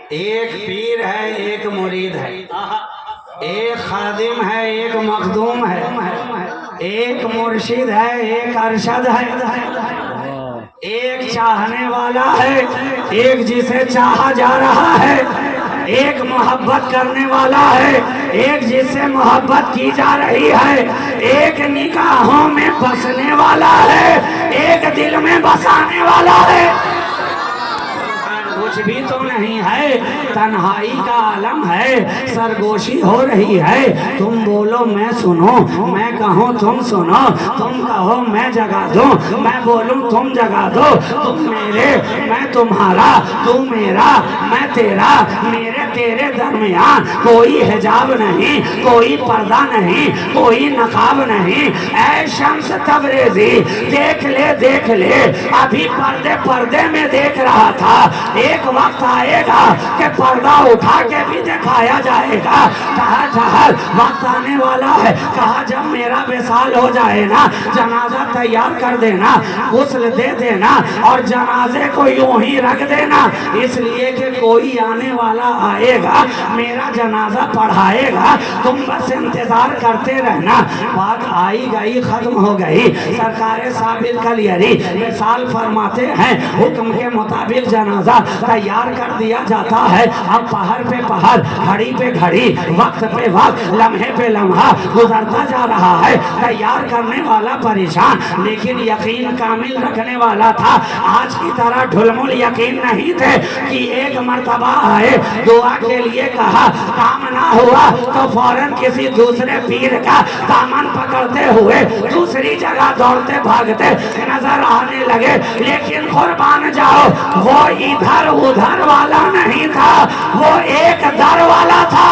एक पीर है, एक मुरीद है, एक खादिम है, एक मखदूम है। एक मुर्शिद है, एक अरशद है, एक चाहने वाला है, एक जिसे चाहा जा रहा है, एक मोहब्बत करने वाला है, एक जिससे मोहब्बत की जा रही है, एक निगाहों में बसने वाला है, एक दिल में बसाने वाला है। कुछ भी तो नहीं है, तन्हाई का आलम है, सरगोशी हो रही है। तुम बोलो मैं सुनो, मैं कहूँ तुम सुनो, तुम कहो मैं जगा दूं, मैं बोलूं तुम जगा दो। तुम मेरे मैं तुम्हारा, तू मेरा मैं तेरा, मेरे तेरे दरमियान कोई हिजाब नहीं, कोई पर्दा नहीं, कोई नकाब नहीं। ऐ शम्स तबरेज़ी देख ले अभी पर्दे पर्दे में देख रहा था। एक वक्त आएगा कि पर्दा उठा के भी दिखाया जाएगा। कहा वक्त आने वाला है, कहा जब मेरा विसाल हो जाए ना, जनाजा तैयार कर देना, गुस्ल दे देना और जनाजे को यूं ही रख देना, इसलिए कि कोई आने वाला आएगा, मेरा जनाजा पढ़ाएगा, तुम बस इंतजार करते रहना। बात आई गई खत्म हो गई। सरकार साबिर कलियरी विसाल फरमाते हैं, हुक्म के मुताबिक जनाजा तैयार कर दिया जाता है। अब पहर पे पहर, घड़ी पे घड़ी, वक्त पे वक्त, लम्हे पे लम्हा गुजरता जा रहा है। तैयार करने वाला परेशान, लेकिन यकीन कामिल रखने वाला था। आज की तरह ढुलमुल यकीन नहीं थे कि एक मर्तबा आए, दुआ के लिए कहा, काम ना हुआ तो फौरन किसी दूसरे पीर का दामन पकड़ते हुए दूसरी जगह दौड़ते भागते नजर आने लगे। लेकिन कुर्बान जाओ, वो इधर उधर वाला नहीं था, वो एक दर वाला था।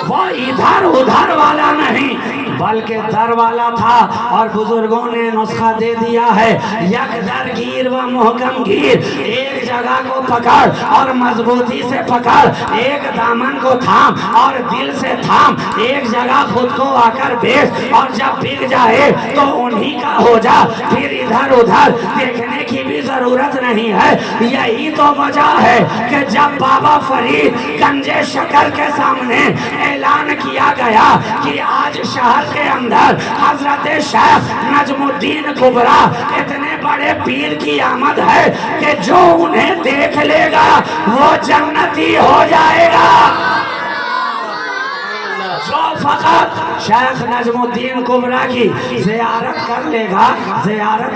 वो इधर उधर वाला नहीं बल्कि दर वाला था। और बुजुर्गों ने नुस्खा दे दिया है, यक दर गिर व मोहकम गिर, एक जगह को पकड़ और मजबूती से पकड़, एक दामन को थाम और दिल से थाम, एक जगह खुद को आकर बेच और जब बिक जाए तो उन्हीं का हो जा, फिर इधर उधर देखने की भी जरूरत नहीं है। यही तो वजह है कि जब बाबा फरीद गंजे शकर के सामने ऐलान किया गया कि आज शहर के अंदर हजरत शेख नजमुद्दीन कुबरा इतने बड़े पीर की आमद है कि जो उन्हें देख लेगा वो जन्नती हो जाएगा। जो फकत शेख नजमुद्दीन कुबरा की ज़ियारत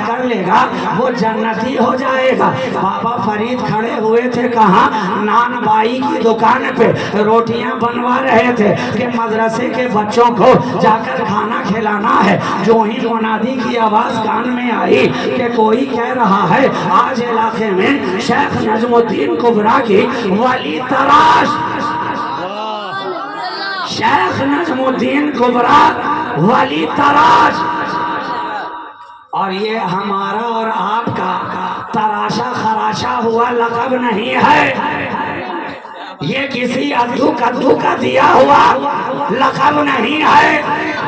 कर लेगा वो जन्नती हो जाएगा। बाबा फरीद खड़े हुए थे कहाँ, नान बाई की दुकान पे रोटियां बनवा रहे थे कि मदरसे के बच्चों को जाकर खाना खिलाना है। जो ही मुनादी की आवाज़ कान में आई कि कोई कह रहा है आज इलाके में शेख नजमुद्दीन कुबरा की वली तराश, शेख नजमुद्दीन कुबरा वली तराश। और ये हमारा और आपका तराशा खराशा हुआ लक़ब नहीं है, ये किसी अद्दू कद्दू का दिया हुआ लक़ब नहीं है,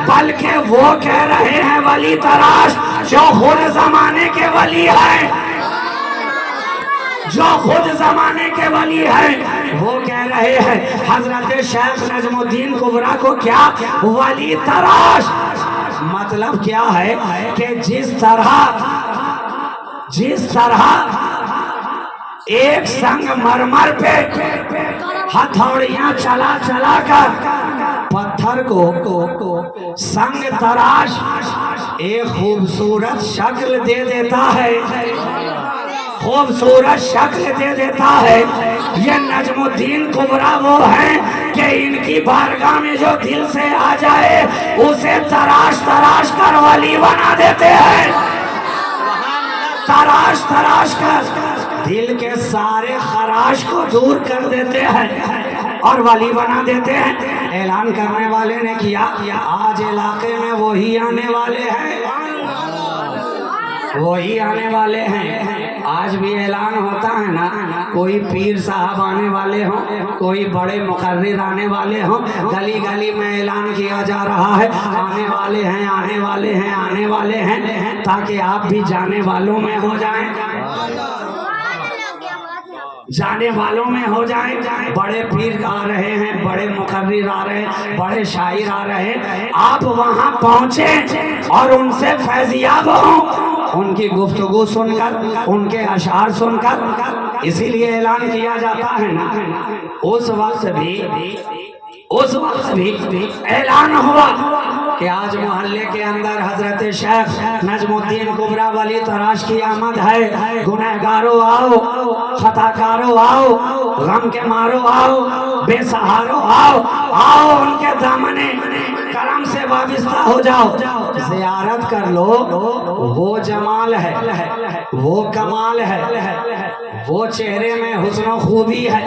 बल्कि वो कह रहे हैं वली तराश जो खुद जमाने के वली है, जो खुद जमाने के वली है। वो कह रहे हैं हजरत शेख नजमुद्दीन कुबरा को क्या वली तराश। मतलब क्या है कि जिस तरह एक संग मरमर पे हथौड़ियां चला कर पत्थर को संग तराश एक खूबसूरत शक्ल दे देता है, खूबसूरत शक्ल दे देता है। ये नजमुद्दीन कुबरा वो हैं कि इनकी बारगाह में जो दिल से आ जाए उसे तराश कर वली बना देते हैं, तराश कर दिल के सारे खराश को दूर कर देते हैं और वली बना देते हैं। ऐलान करने वाले ने किया आज इलाके में वही आने वाले हैं। आज भी ऐलान होता है ना, कोई पीर साहब आने वाले हों, कोई बड़े मुकर्रिर आने वाले हों, गली गली में ऐलान किया जा रहा है आने वाले हैं ताकि आप भी जाने वालों में हो जाएं। जाने वालों में हो जाए। बड़े पीर आ रहे हैं, बड़े मुकर्रिर आ रहे हैं, बड़े शायर आ रहे हैं, आप वहां पहुंचे और उनसे फैजियाब हो, उनकी गुफ्तगू सुनकर, उनके अशार सुनकर। इसीलिए ऐलान किया जाता है ना, उस वक्त भी ऐलान हुआ कि आज मोहल्ले के अंदर हजरत शेख नजमुद्दीन कुबरा वली तराश की आमद है। गुनहगारों आओ, खताकारों आओ, गम के मारो आओ, बेसहारो आओ, आओ उनके दामने करम से वाबिस्ता हो जाओ, ज़ियारत कर लो। वो जमाल है, वो कमाल है, वो चेहरे में हुस्न खूबी है,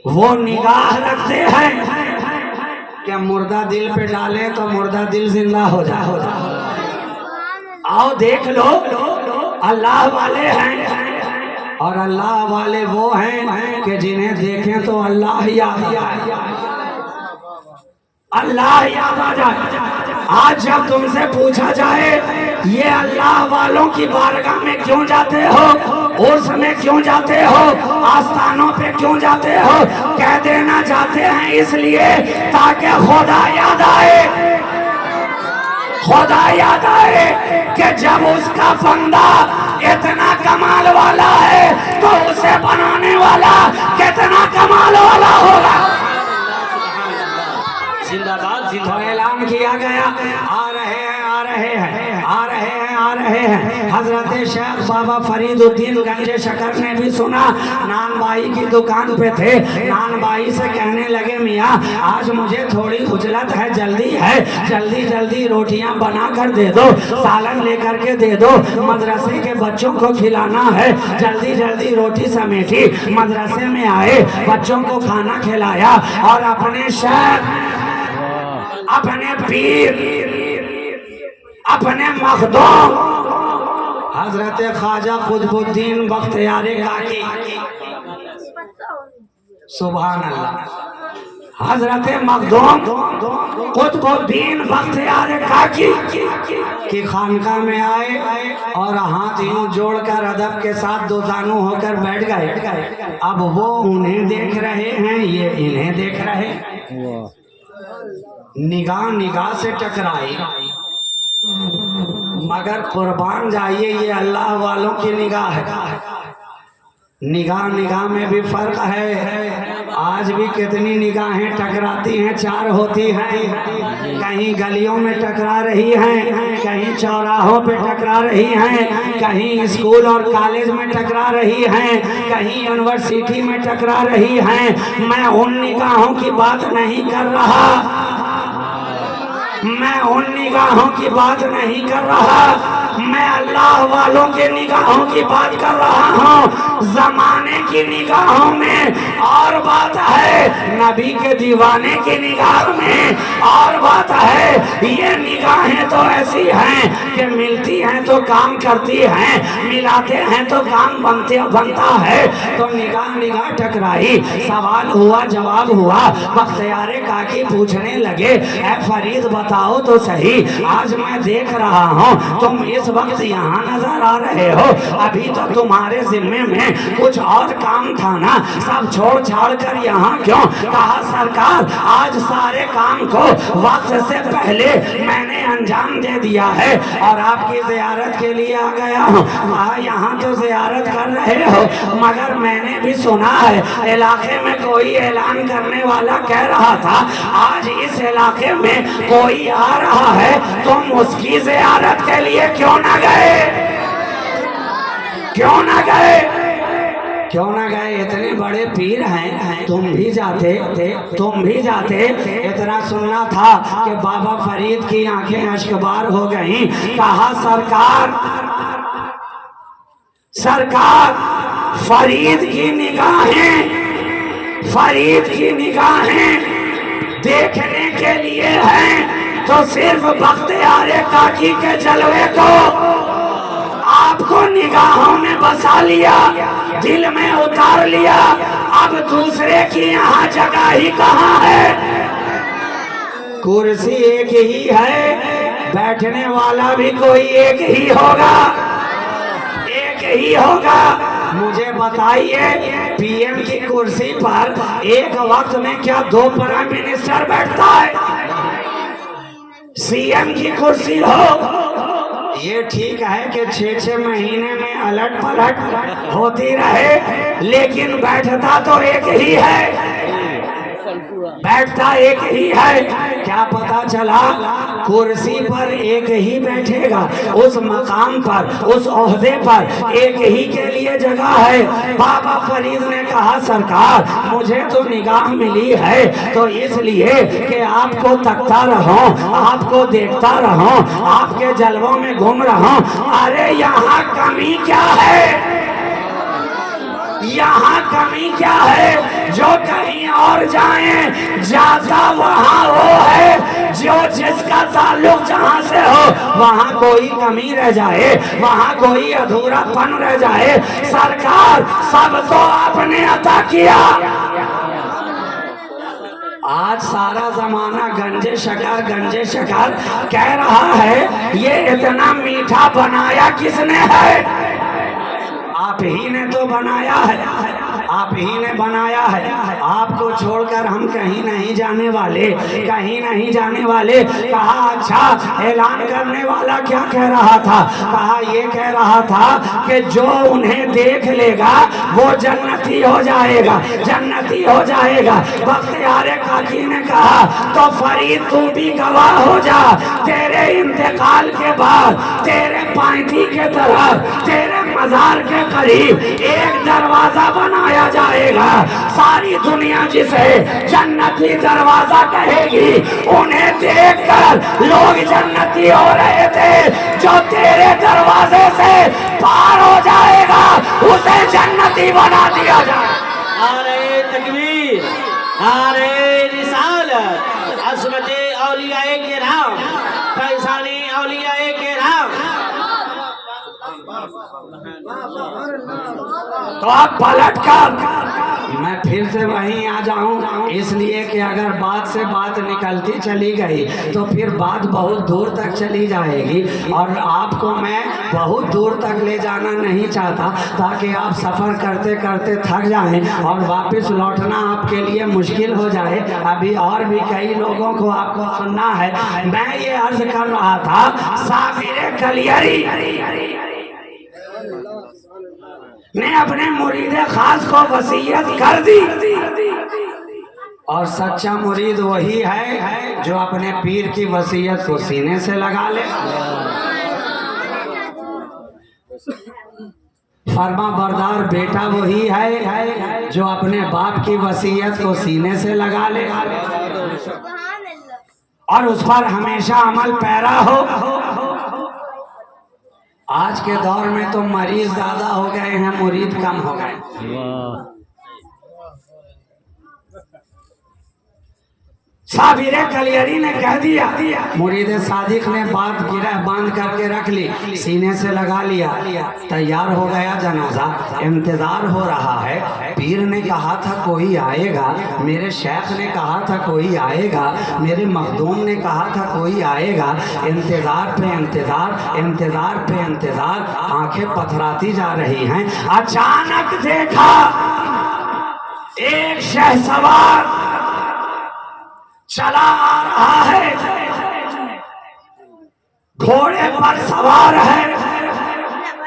वो निगाह रखते हैं कि मुर्दा दिल पे डाले तो मुर्दा दिल जिंदा हो जाए। आओ देख लो, अल्लाह वाले हैं, और अल्लाह वाले वो हैं कि जिन्हें देखें तो अल्लाह याद आए, अल्लाह याद आ जाए। आज जब तुमसे पूछा जाए ये अल्लाह वालों की बारगाह में क्यों जाते हो, उर्स में क्यों जाते हो, आस्थानों पे क्यों जाते हो, कह देना चाहते हैं इसलिए ताकि खुदा याद आए, खुदा याद आए कि जब उसका बंदा इतना कमाल वाला है तो उसे बनाने वाला कितना कमाल वाला होगा। जिंदाबाद। तो ऐलान किया गया, आ रहे हैं, आ रहे हैं, आ रहे हैं, आ रहे हैं। हजरत शेख बाबा फरीदुद्दीन गंज शकर ने भी सुना, नानबाई की दुकान पे थे। नानबाई से कहने लगे, मियाँ आज मुझे थोड़ी उजलत है, जल्दी है, जल्दी जल्दी रोटियां बना कर दे दो, सालन लेकर के दे दो, मदरसे के बच्चों को खिलाना है। जल्दी जल्दी रोटी समेटी, मदरसे में आए, बच्चों को खाना खिलाया और अपने शेख, अपने पीर, अपने मखदूम हजरत ख्वाजा कुतुबुद्दीन बख्तियार काकी, सुभान अल्लाह, हजरत मखदूम कुतुबुद्दीन बख्तियार काकी की खानका में आए और हाथ यूं जोड़कर अदब के साथ दो जानू होकर बैठ गए। अब वो उन्हें देख रहे हैं, ये इन्हें देख रहे हैं, निगाह निगाह से टकराई, मगर कुर्बान जाइए ये अल्लाह वालों की निगाह है। निगाह निगाह में भी फर्क है। आज भी कितनी निगाहें टकराती हैं, चार होती हैं, कहीं गलियों में टकरा रही हैं, कहीं चौराहों पे टकरा रही हैं, कहीं स्कूल और कॉलेज में टकरा रही हैं, कहीं यूनिवर्सिटी में टकरा रही हैं। मैं उन निगाहों की बात नहीं कर रहा, मैं उन निगाहों की बात नहीं कर रहा, मैं अल्लाह वालों के निगाहों की बात कर रहा हूँ। जमाने की निगाहों में और बात है, नबी के दीवाने की निगाह में और बात है। ये निगाहें तो ऐसी हैं कि मिलती हैं तो काम करती हैं, मिलाते हैं तो काम बनता है। तो निगाह निगाह टकराई, सवाल हुआ, जवाब हुआ। बख्तियार काकी पूछने लगे, ऐ फरीद बताओ तो सही, आज मैं देख रहा हूँ तुम इस वक्त यहाँ नजर आ रहे हो, अभी तो तुम्हारे जिम्मे में कुछ और काम था ना, सब छोड़ छाड़ कर यहाँ क्यों? कहा सरकार आज सारे काम को वक्त से पहले मैंने अंजाम दे दिया है और आपकी ज़ियारत के लिए आ गया हूँ। यहाँ तो ज़ियारत कर रहे हो, मगर मैंने भी सुना है इलाके में कोई ऐलान करने वाला कह रहा था आज इस इलाके में कोई आ रहा है, तुम उसकी ज़ियारत के लिए क्यों ना गए? क्यों ना गए? क्यों ना गए? इतने बड़े पीर हैं, तुम भी जाते, तुम भी जाते। इतना सुनना था कि बाबा फरीद की आंखें अश्कबार हो गईं। कहा सरकार, सरकार फरीद की निगाहें, फरीद की निगाहें देखने के लिए हैं तो सिर्फ बख्तियार काकी के जलवे को आपको निगाहों में बसा लिया, दिल में उतार लिया। अब दूसरे की यहाँ जगह ही कहाँ है? कुर्सी एक ही है, बैठने वाला भी कोई एक ही होगा, एक ही होगा। मुझे बताइए, पीएम की कुर्सी पर एक वक्त में क्या 2 प्राइम मिनिस्टर बैठता है? सीएम की कुर्सी हो, ये ठीक है कि 6-6 महीने में अलट पलट होती रहे, लेकिन बैठता तो एक ही है, बैठता एक ही है। क्या पता चला कुर्सी पर एक ही बैठेगा, उस मकाम पर, उस ओहदे पर एक ही के लिए जगह है। बाबा फरीद ने कहा, सरकार मुझे तो निगाह मिली है तो इसलिए कि आपको तकता रहूं, आपको देखता रहूं, आपके जलवों में घूम रहा हूं। अरे यहाँ कमी क्या है, यहाँ कमी क्या है? जो कहीं और जाए जाता वहाँ वो है, जो जिसका ताल्लुक जहाँ से हो वहाँ कोई कमी रह जाए, वहाँ कोई अधूरापन रह जाए। सरकार सबको आपने अता किया। आज सारा जमाना गंजे शकर कह रहा है। ये इतना मीठा बनाया किसने है? आप ही ने तो बनाया है, आप ही ने बनाया है। आपको छोड़कर हम कहीं नहीं जाने वाले, कहीं नहीं जाने वाले। कहा अच्छा, ऐलान करने वाला क्या कह रहा था? कहा ये कह रहा था कि जो उन्हें देख लेगा वो जन्नती हो जाएगा, जन्नती हो जाएगा। बख्तियार काकी ने कहा तो फरीद तू भी गवाह हो जा, तेरे इंतकाल के बाद तेरे पांती के तरफ, तेरे मजार के करीब एक दरवाजा बनाया जाएगा। सारी दुनिया जिसे जन्नती दरवाजा कहेगी, उन्हें देखकर लोग जन्नती हो रहे थे। जो तेरे दरवाजे से पार हो जाएगा उसे जन्नती बना दिया जाए। नारे तकबीर, नारे रिसालत, असमते औलियाए किराम, फैज़ाने औलियाए किराम। तो आप पलट कर, मैं फिर से वहीं आ जाऊं, इसलिए कि अगर बात से बात निकलती चली गई तो फिर बात बहुत दूर तक चली जाएगी और आपको मैं बहुत दूर तक ले जाना नहीं चाहता, ताकि आप सफ़र करते करते थक जाएं और वापस लौटना आपके लिए मुश्किल हो जाए। अभी और भी कई लोगों को आपको सुनना है। मैं ये अर्ज कर रहा था, साबिर कलियरी ने अपने मुरीद खास को वसीयत कर दी, और सच्चा मुरीद वही है जो अपने पीर की वसीयत को सीने से लगा ले। फरमा बरदार बेटा वही है जो अपने बाप की वसीयत को सीने से लगा ले और उस पर हमेशा अमल पैरा हो। आज के दौर में तो मरीज ज्यादा हो गए हैं, मुरीद कम हो गए। साबिर कलियरी ने कह दिया, मुरीद सादिक ने बात गिरा बांध करके रख ली, सीने से लगा लिया, तैयार हो गया जनाजा, इंतजार हो रहा है। पीर ने कहा था कोई आएगा, मेरे शेख ने कहा था कोई आएगा, मेरे मखदूम ने कहा था कोई आएगा। इंतजार पे इंतजार, इंतजार पे इंतजार, आंखें पथराती जा रही हैं। अचानक देखा एक शहसवार चला आ रहा है, घोड़े पर सवार है,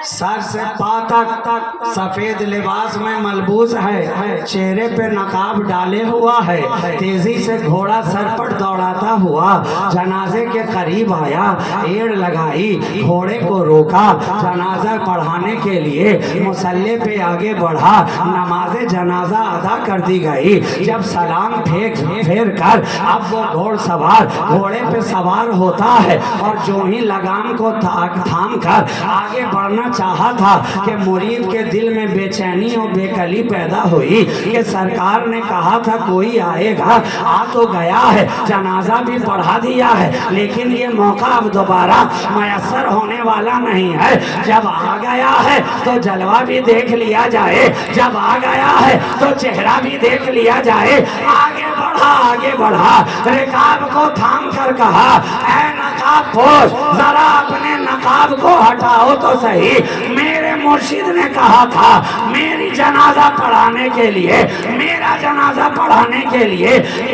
सर से पाँव तक सफेद लिबास में मलबूस है, चेहरे पे नकाब डाले हुआ है। तेजी से घोड़ा सर पर दौड़ाता हुआ जनाजे के करीब आया, एड़ लगाई, घोड़े को रोका, जनाजा पढ़ाने के लिए मुसल्ले पे आगे बढ़ा। नमाज जनाजा अदा कर दी गई। जब सलाम फेर कर अब वो घोड़ सवार घोड़े पे सवार होता है और जो ही लगाम को थाम कर आगे बढ़ना चाहा था कि मुरीद के दिल में बेचैनी और बेकली पैदा हुई कि सरकार ने कहा था कोई आएगा, आ तो गया है, जनाजा भी पढ़ा दिया है, लेकिन ये मौका अब दोबारा मयसर होने वाला नहीं है। जब आ गया है तो जलवा भी देख लिया जाए, जब आ गया है तो चेहरा भी देख लिया जाए। आगे बढ़ा, आगे बढ़ा, रिकाब को थाम कर कहा, ऐ नकाब पोश, जरा अपने नकाब को हटाओ तो सही, मेरे मुर्शिद ने कहा था मेरी जनाजा पढ़ाने के लिए, मेरा जनाजा पढ़ाने के लिए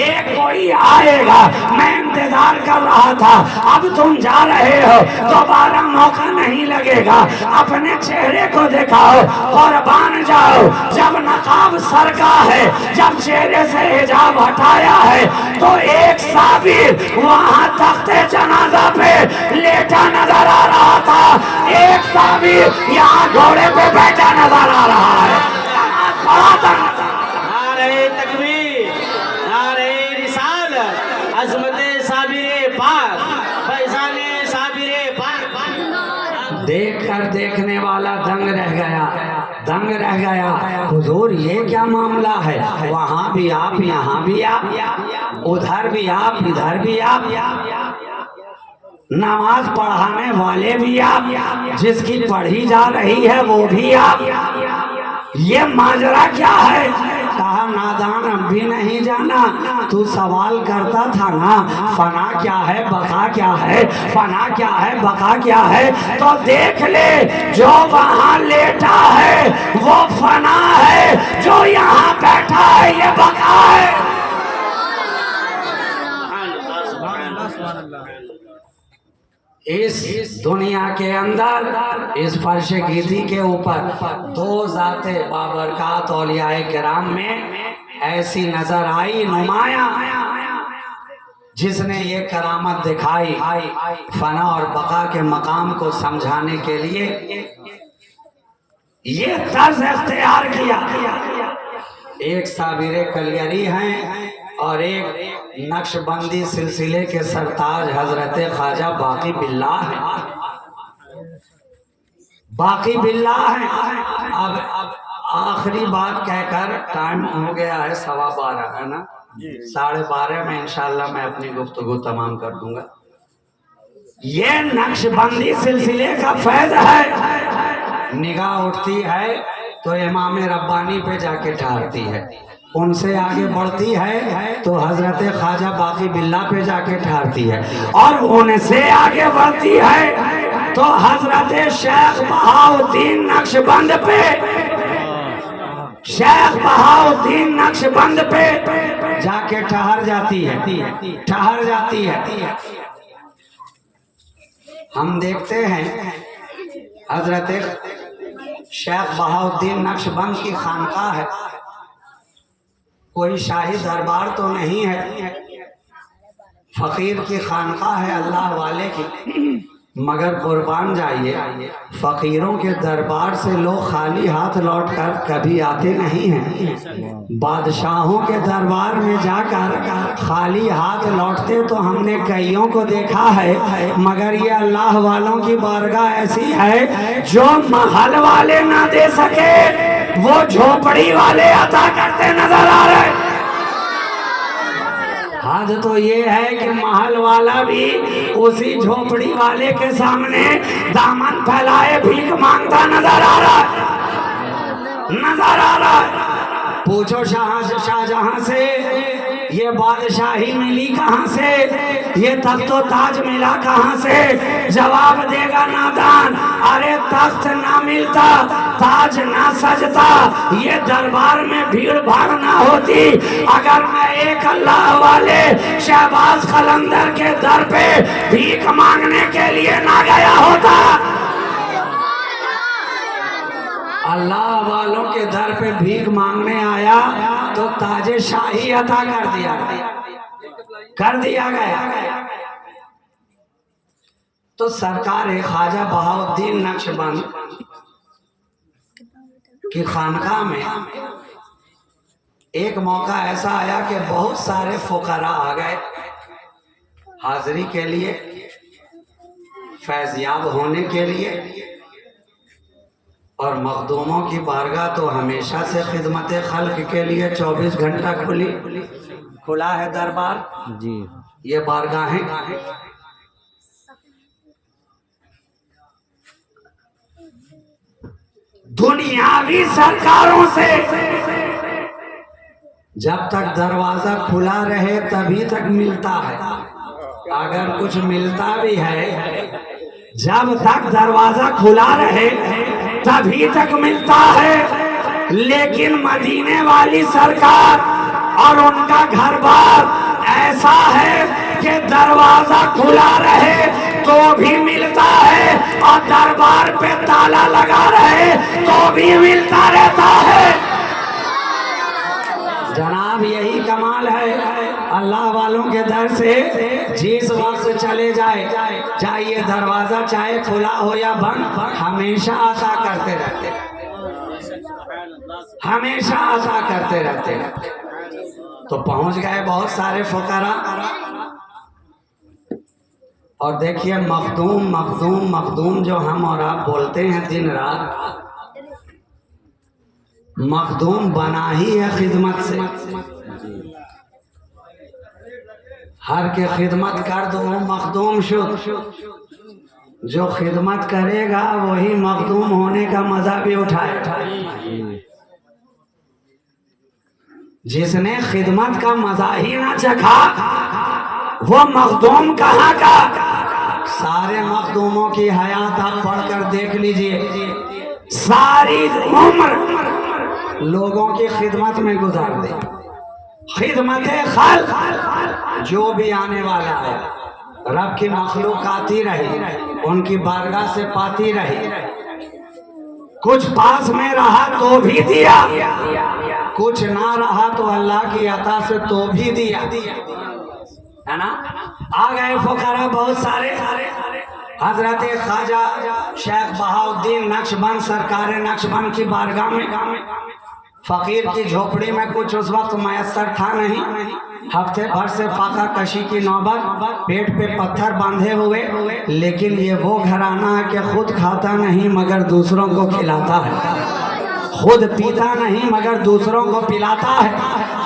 एक कोई आएगा, मैं इंतजार कर रहा था। अब तुम जा रहे हो, दोबारा मौका नहीं लगेगा, अपने चेहरे को दिखाओ, कुर्बान जाओ। जब नकाब सर का है, जब चेहरे से हिजाब हटाया है, तो एक साबिर वहां तख्ते जनाजा पे लेटा नजर आ रहा था, एक साबिर यहाँ घोड़े पे बैठा नजर आ रहा है। नारे तकबीर, नारे रिसालत, अज़मत साबिर पाक, फैज़ाने साबिर पाक। देख कर देखने वाला दंग रह गया, दंग रह गया। हुजूर ये क्या मामला है? वहाँ भी आप, यहाँ भी आप, उधर भी आप, इधर भी आप, नमाज पढ़ाने वाले भी आप, जिसकी पढ़ी जा रही है वो भी आप, ये माजरा क्या है? कहा नादान अब भी नहीं जाना, तू सवाल करता था ना फना क्या है बका क्या है, फना क्या है बका क्या है, तो देख ले जो वहाँ लेटा है वो फना है, जो यहाँ बैठा है ये बका है। इस दुनिया के अंदर, इस फर्श गीती के ऊपर दो जाते बाबरकात औलियाए किराम में ऐसी नजर आई नुमाया, जिसने ये करामत दिखाई, फना और बका के मकाम को समझाने के लिए ये तर्ज इख्तियार किया। एक साबिर कलियरी हैं और एक नक्शबंदी सिलसिले के सरताज हजरत ख्वाजा बाकी बिल्लाह है, बाकी बिल्लाह है। अब आखिरी बात कहकर, टाइम हो गया है 12:15 है ना, 12:30 में इंशाल्लाह मैं अपनी गुफ्तगू तमाम कर दूंगा। ये नक्शबंदी सिलसिले का फैज है। निगाह उठती है तो इमाम रब्बानी पे जाके ठहरती है, उनसे आगे बढ़ती है तो हजरत ख्वाजा बाकी बिल्ला पे जाके ठहरती है, और उनसे आगे बढ़ती है तो हजरत शेख बहाउद्दीन नक्शबंद पे, शेख बहाउद्दीन नक्शबंद पे जाके ठहर जाती है, ठहर जाती है। हम देखते हैं हजरत शेख बहाउद्दीन नक्शबंद की खानकाह है, कोई शाही दरबार तो नहीं है, फकीर की खानकाह है अल्लाह वाले की, मगर कुर्बान जाइए फकीरों के दरबार से लोग खाली हाथ लौटकर कभी आते नहीं हैं। बादशाहों के दरबार में जाकर खाली हाथ लौटते तो हमने कईयों को देखा है, मगर ये अल्लाह वालों की बारगाह ऐसी है जो महल वाले ना दे सके वो झोपड़ी वाले अता करते नजर आ रहे। हद तो ये है कि महल वाला भी उसी झोपड़ी वाले के सामने दामन फैलाए भीख मांगता नजर आ रहा है, नजर आ रहा है। पूछो शाहजहां से ये बादशाही मिली कहाँ से, ये तख्तो ताज मिला कहाँ से? जवाब देगा नादान, अरे तख्त ना मिलता, ताज ना सजता, ये दरबार में भीड़ भाड़ ना होती अगर मैं एक अल्लाह वाले शहबाज कलंदर के दर पे भीख मांगने के लिए ना गया होता। अल्लाह वालों के दर पे भीख मांगने आया तो ताजे शाही अता कर दिया गया। तो सरकार ख्वाजा बहाउद्दीन नक्शबंद की खानकाह में एक मौका ऐसा आया कि बहुत सारे फुकरा आ गए हाजिरी के लिए, फैज़याब होने के लिए, और मखदूमों की बारगाह तो हमेशा से खिदमत खल्क के लिए 24 घंटा खुला है दरबार जी। ये बारगाहें दुनियावी सरकारों से जब तक दरवाजा खुला रहे तभी तक मिलता है, अगर कुछ मिलता भी है जब तक दरवाजा खुला रहे तभी तक मिलता है। लेकिन मदीने वाली सरकार और उनका घर बार ऐसा है कि दरवाजा खुला रहे तो भी मिलता है और दरबार पे ताला लगा रहे तो भी मिलता रहता है। जनाब यही कमाल है अल्लाह वालों के दर से। जिस वक्त चले जाए, चाहे दरवाजा चाहे खुला हो या बंद, हमेशा अता करते रहते, हमेशा अता करते रहते। तो पहुंच गए बहुत सारे फुकरा और देखिए मखदूम मखदूम मखदूम जो हम और आप बोलते हैं दिन रात, मखदूम बना ही है खिदमत से। हर के खिदमत कर दो मखदूम शुद्ध। जो खिदमत करेगा वही मखदूम होने का मजा भी उठाएगा। जिसने खिदमत का मजा ही ना चखा वो मखदूम कहाँ का। सारे मखदूमों की हयात आप पढ़कर देख लीजिए, सारी उम्र लोगों की खिदमत में गुजार दे। खिदमत खल्क, जो भी आने वाला है रब की मखलूक आती रही, उनकी बारगाह से पाती रही। कुछ पास में रहा तो भी दिया, कुछ ना रहा तो अल्लाह की अता से तो भी दिया, है ना। आ गए फुकरा बहुत सारे। हजरत ख्वाजा शेख बहाउद्दीन नक्शबंद सरकार नक्शबंद की बारगाह में फकीर की झोपड़ी में कुछ उस वक्त मैसर था नहीं। हफ्ते भर से फाका कशी की नौबत, पेट पे पत्थर बांधे हुए। लेकिन ये वो घराना है कि खुद खाता नहीं मगर दूसरों को खिलाता है, खुद पीता नहीं मगर दूसरों को पिलाता है,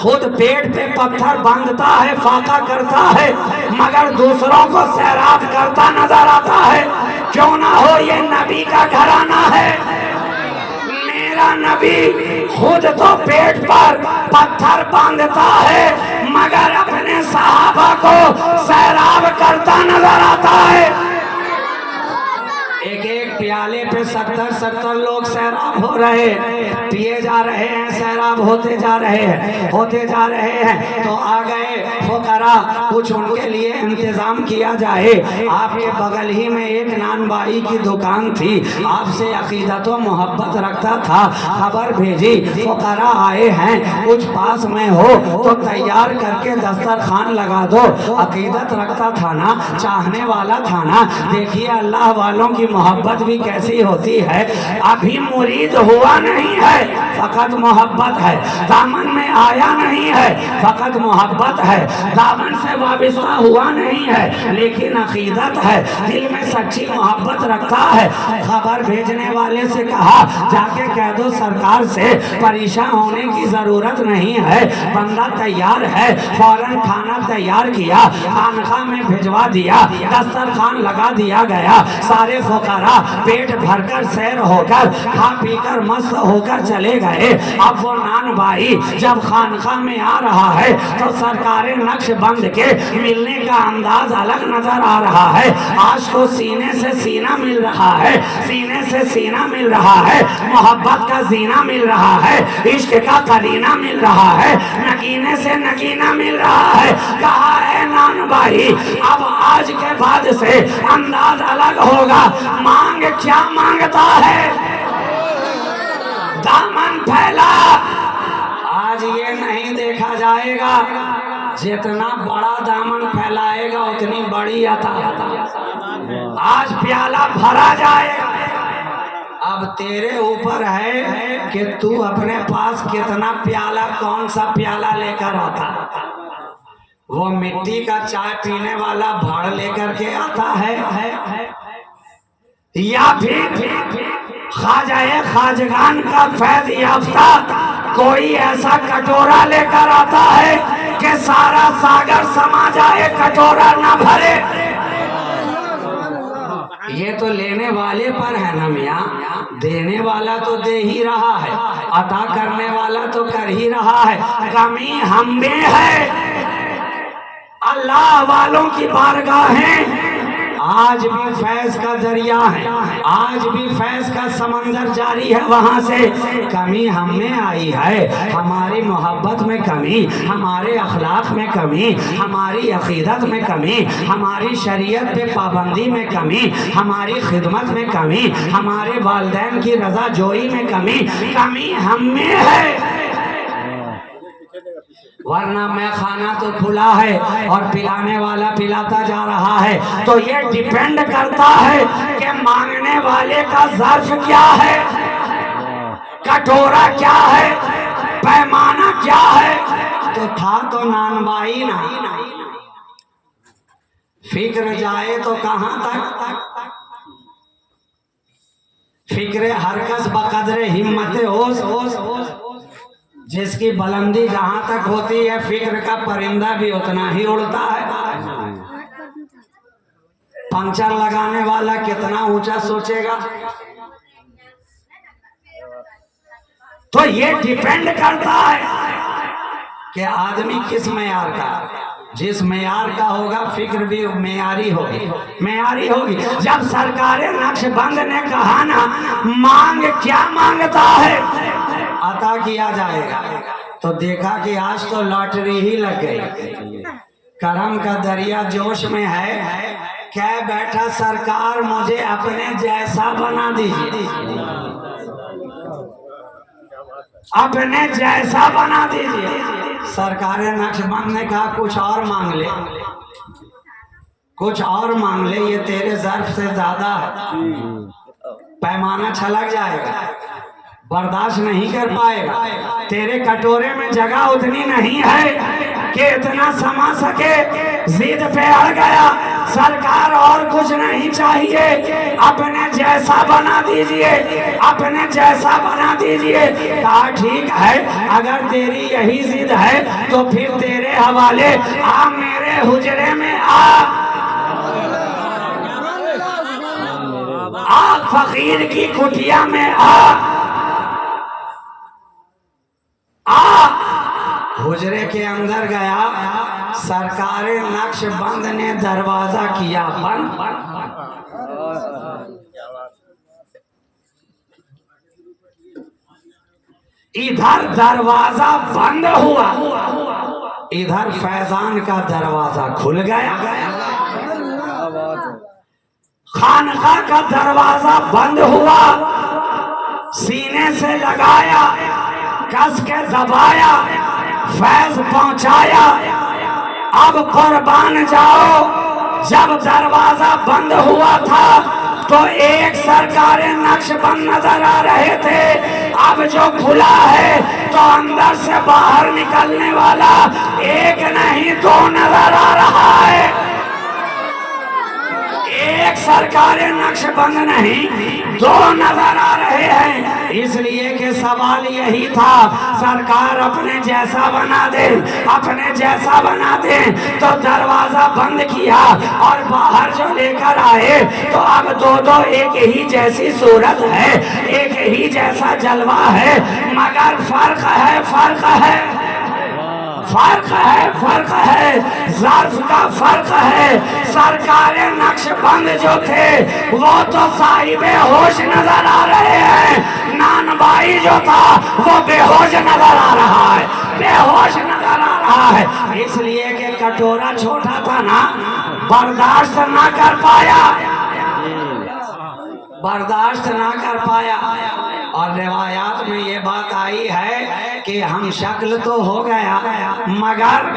खुद पेट पे पत्थर बांधता है, फाका करता है मगर दूसरों को सैराब करता नजर आता है। क्यों ना हो ये नबी का घराना है। मेरा नबी खुद तो पेट पर पत्थर बांधता है मगर अपने सहाबा को सैराब करता नजर आता है। एक एक प्याले पे 70-70 लोग सैराब हो रहे हैं, पिए जा रहे हैं, सैराब होते जा रहे हैं, होते जा रहे हैं। तो आ गए फुकरा, कुछ उनके लिए इंतजाम किया जाए। आपके बगल ही में एक नानबाई की दुकान थी, आपसे अकीदत व मोहब्बत रखता था, खबर भेजी फुकरा आए हैं, कुछ पास में हो तो तैयार करके दस्तरखान लगा दो। अकीदत रखता था ना, चाहने वाला था ना। देखिए अल्लाह वालों की मोहब्बत भी कैसी होती है। अभी मुरीद हुआ नहीं है, फकत मोहब्बत है। दामन में आया नहीं है, फकत मोहब्बत है। दामन से वाबिस्ता हुआ नहीं है लेकिन अकीदत है, दिल में सच्ची मोहब्बत रखता है। खबर भेजने वाले से कहा जाके कह दो सरकार से परेशान होने की जरूरत नहीं है, बंदा तैयार है। फौरन खाना तैयार किया, खानखा में भिजवा दिया, दस्तरखान लगा दिया गया। सारे फुकरा पेट भरकर सैर होकर खा पीकर मस्त होकर चले गए। अब वो नान भाई जब खानखा में आ रहा है तो सरकारें नक्शबंद के मिलने का अंदाज अलग नजर आ रहा है। आज तो सीने से सीना मिल रहा है, सीने से सीना मिल रहा है, मोहब्बत का जीना मिल रहा है, इश्क का करीना मिल रहा है, नगीने से नगीना मिल रहा है। कहा है नान भाई अब आज के बाद से अंदाज अलग होगा। मांग क्या मांगता है, दामन फैला। आज ये नहीं देखा जाएगा, जितना बड़ा दामन फैलाएगा उतनी बड़ी अता। आज प्याला भरा जाएगा। अब तेरे ऊपर है कि तू अपने पास कितना प्याला, कौन सा प्याला लेकर आता। वो मिट्टी का चाय पीने वाला भाड़ लेकर के आता है या फिर ख्वाजाए खाजगान का फैज याफ्ता कोई ऐसा कटोरा लेकर आता है कि सारा सागर समा जाए, कटोरा ना भरे। ये तो लेने वाले पर है ना मियाँ, देने वाला तो दे ही रहा है, अता करने वाला तो कर ही रहा है। कमी हम में है। अल्लाह वालों की बारगाहें आज भी फैज का दरिया है, आज भी फैज का समंदर जारी है। वहां से कमी हमें आई है, हमारी मोहब्बत में कमी, हमारे अखलाक में कमी, हमारी अकीदत में कमी, हमारी शरीयत पे पाबंदी में कमी, हमारी खिदमत में कमी, हमारे वालिदैन की रजा जोई में कमी, कमी हमें है। वरना मैं खाना तो खुला है और पिलाने वाला पिलाता जा रहा है। तो ये डिपेंड करता है कि मांगने वाले का ज़र्फ क्या है, कटोरा क्या है, पैमाना क्या है। तो था तो नानबाई ना, फिक्र जाए तो कहां तक, फिक्र हरकस बकदरे हिम्मत होश, जिसकी बुलंदी जहां तक होती है फिक्र का परिंदा भी उतना ही उड़ता है। पंचर लगाने वाला कितना ऊंचा सोचेगा। तो ये डिपेंड करता है कि आदमी किस मेयार का, जिस मेयार का होगा फिक्र भी मेयारी होगी, मेयारी होगी। जब सरकार नक्शबंद ने कहा ना मांग क्या मांगता है अता किया जाएगा, तो देखा कि आज तो लॉटरी ही लग गई। करम का दरिया जोश में है, कह बैठा सरकार मुझे अपने जैसा बना दीजिए, अपने जैसा बना दीजिए। सरकार नक्शबंद ने कहा कुछ और मांग ले, कुछ और मांग ले, ये तेरे ज़र्फ से ज्यादा है, पैमाना छलक जाएगा, बर्दाश्त नहीं कर पाएगा। तेरे कटोरे में जगह उतनी नहीं है कि इतना समा सके। जिद पे अड़ गया, सरकार और कुछ नहीं चाहिए, अपने जैसा बना दीजिए, अपने जैसा बना दीजिए। कहा ठीक है, अगर तेरी यही जिद है तो फिर तेरे हवाले आ, मेरे हुजरे में आ फकीर की कुटिया में आ हुजरे के अंदर गया। सरकार नक्शबंद ने दरवाजा किया बंद। इधर दरवाजा बंद हुआ, इधर फैजान का दरवाजा खुल गया। खानका का दरवाजा बंद हुआ, सीने से लगाया, कस के दबाया, फैज पहुंचाया। अब कुर्बान जाओ। जब दरवाजा बंद हुआ था तो एक सरकार नक्शबंद नजर आ रहे थे, अब जो खुला है तो अंदर से बाहर निकलने वाला एक नहीं दो नजर आ रहा है। एक सरकार नक्शबंद नहीं, दो नजर आ रहे हैं। इसलिए कि सवाल यही था, सरकार अपने जैसा बना दे, अपने जैसा बना दे। तो दरवाजा बंद किया और बाहर जो लेकर आए तो अब दो दो एक ही जैसी सूरत है, एक ही जैसा जलवा है, मगर फर्क है, फर्क है, फर्क है, फर्क है, ज़र्फ का फर्क है। सरकार नक्शबंद जो थे वो तो साहिबे होश नजर आ रहे हैं, नानबाई जो था वो बेहोश नजर आ रहा है, बेहोश नजर आ रहा है। इसलिए कि कटोरा छोटा था ना, बर्दाश्त ना कर पाया, बर्दाश्त ना कर पाया। और रिवायात में ये बात आई है कि हम शक्ल तो हो गया मगर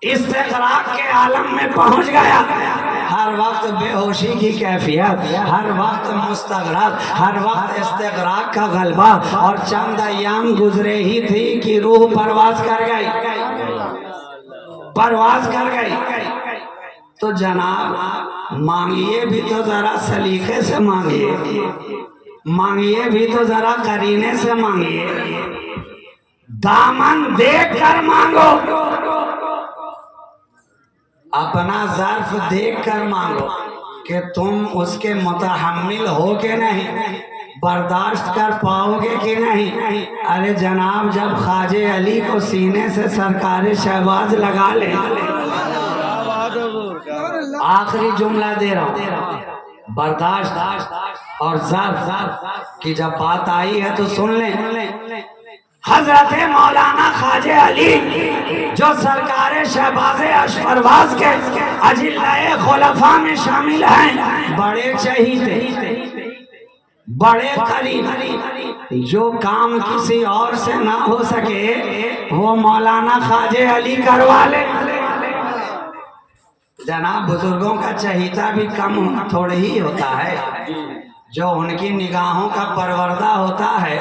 इस्तिग़राक़ के आलम में पहुंच गया। हर वक्त बेहोशी की कैफियत, हर वक्त मुस्तग़रक़, हर वक्त इस्तिग़राक़ का गलबा। और चंद अय्याम गुजरे ही थी कि रूह परवाज कर गई, परवाज कर गई। तो जनाब मांगिए भी तो जरा सलीके से मांगिए, मांगिए भी तो जरा करीने से मांगिए, दामन देख कर मांगो, अपना ज़र्फ देख कर मांगो कि तुम उसके मुतहम्मिल हो के नहीं, बर्दाश्त कर पाओगे कि नहीं। अरे जनाब जब ख्वाजे अली को सीने से सरकार शहबाज लगा ले आखिरी जुमला दे रहा हूँ, बर्दाश्त और ज़र की जब बात आई है तो सुन लें। हजरत मौलाना ख्वाजा अली जो सरकार शहबाज अशफरवाज के अजिल्लाए खुलफा में शामिल हैं, बड़े चहीते, बड़े करीब, जो काम किसी और से ना हो सके वो मौलाना ख्वाजा अली करवा ले। जनाब, बुजुर्गों का चहीता भी कम थोड़े ही होता है, जो उनकी निगाहों का परवरदा होता है,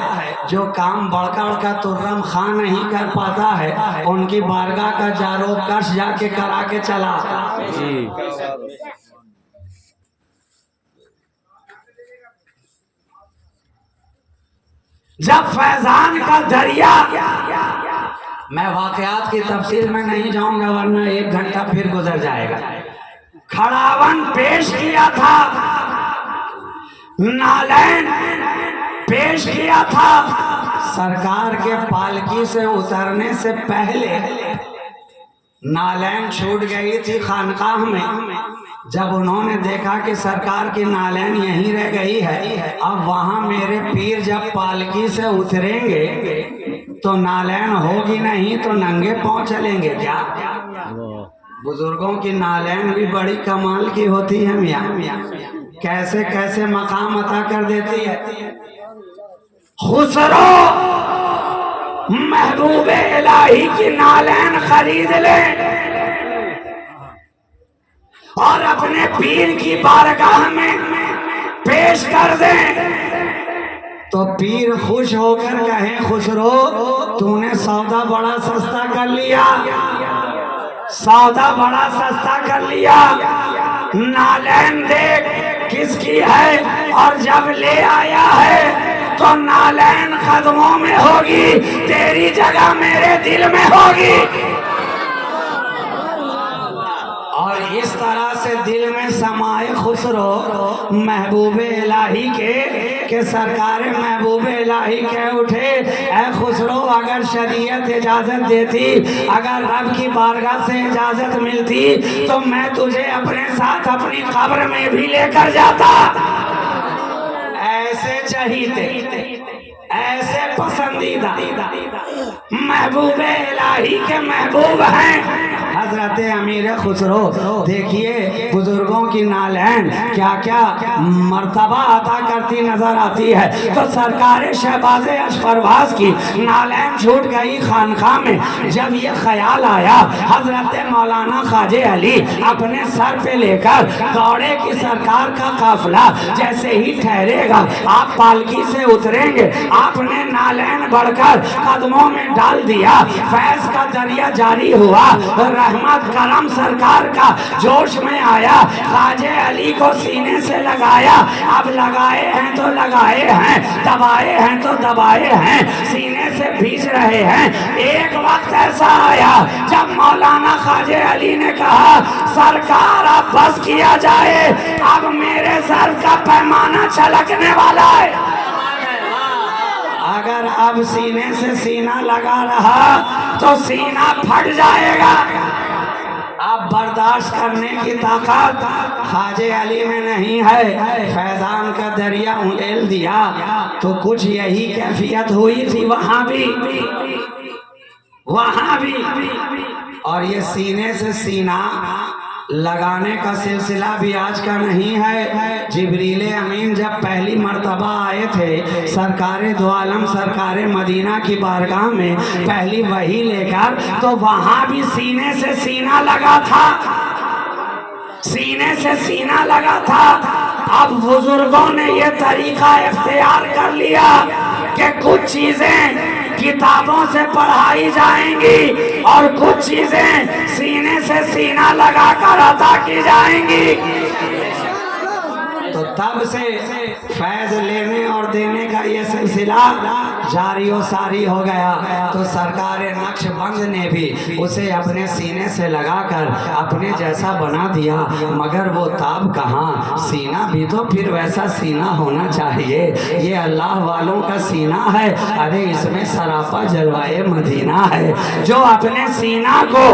जो काम बढ़कर का तुर्रम खान नहीं कर पाता है, उनकी बारगाह का जारो कश जाके करा के चला आता है। जब फैजान का दरिया, मैं वाकयात की तफसील में नहीं जाऊंगा वरना 1 घंटा फिर गुजर जाएगा, खड़ावन पेश किया था, नालैन पेश किया था। सरकार के पालकी से उतरने से पहले नालैन छूट गई थी खानकाह में। जब उन्होंने देखा कि सरकार की नालैन यहीं रह गई है, अब वहां मेरे पीर जब पालकी से उतरेंगे तो नालैन होगी नहीं तो नंगे पांव चलेंगे क्या? बुजुर्गों की नालैन भी बड़ी कमाल की होती है मियाँ, कैसे कैसे मकाम अता कर देती है। खुसरो महबूबे इलाही की नालैन खरीद ले और अपने पीर की बारगाह में पेश कर दे तो पीर खुश होकर कहे, खुसरो तूने सौदा बड़ा सस्ता कर लिया, सौदा बड़ा सस्ता कर लिया। नालैन देख किसकी है, और जब ले आया है तो नालैन कदमों में होगी, तेरी जगह मेरे दिल में होगी। और इस तरह से दिल में समाए खुसरो महबूबे इलाही के सरकार महबूबे इलाही कह उठे, ऐ खुसरो अगर शरीयत इजाजत देती, अगर रब की बारगाह से इजाजत मिलती तो मैं तुझे अपने साथ अपनी कब्र में भी लेकर जाता। ऐसे चहीते, ऐसे पसंदीदा महबूबे इलाही के महबूब हैं हजरत अमीर खुसरो। देखिए बुजुर्गों की नालैन क्या क्या मर्तबा अता करती नजर आती है। तो सरकार शहबाज अशफरवाज की नालैन छूट गई खानकाह में। जब ये ख्याल आया हजरत मौलाना ख्वाजा अली अपने सर पे लेकर दौड़े की सरकार का काफिला जैसे ही ठहरेगा आप पालकी से उतरेंगे, आपने नालैन बढ़कर कदमों में डाल दिया, फैज का दरिया जारी हुआ, रहमत करम सरकार का जोश में आया, ख्वाजा अली को सीने से लगाया। अब लगाए हैं तो लगाए हैं, दबाए हैं तो दबाए हैं, सीने से भींच रहे हैं। एक वक्त ऐसा आया जब मौलाना ख्वाजा अली ने कहा, सरकार अब बस किया जाए, अब मेरे सर का पैमाना छलकने वाला है। अगर अब सीने से सीना लगा रहा तो सीना फट जाएगा। अब बर्दाश्त करने की ताकत ख्वाजा अली में नहीं है। फैजान का दरिया उड़ेल दिया तो कुछ यही कैफियत हुई थी वहां भी। और ये सीने से सीना लगाने का सिलसिला भी आज का नहीं है। जिब्रील अमीन जब पहली मर्तबा आए थे सरकार दो आलम सरकार मदीना की बारगाह में पहली वही लेकर, तो वहां भी सीने से सीना लगा था, सीने से सीना लगा था। अब बुजुर्गों ने ये तरीका इख्तियार कर लिया कि कुछ चीजें किताबों से पढ़ाई जाएंगी और कुछ चीजें सीने से सीना लगाकर अता की जाएंगी। तो तब से फैज लेने और देने का ये सिलसिला जारी और सारी हो गया तो सरकार नक्शबंद ने भी उसे अपने सीने से लगाकर अपने जैसा बना दिया, मगर वो ताब कहाँ, सीना भी तो फिर वैसा सीना होना चाहिए। ये अल्लाह वालों का सीना है, अरे इसमें सरापा जलवाए मदीना है। जो अपने सीना को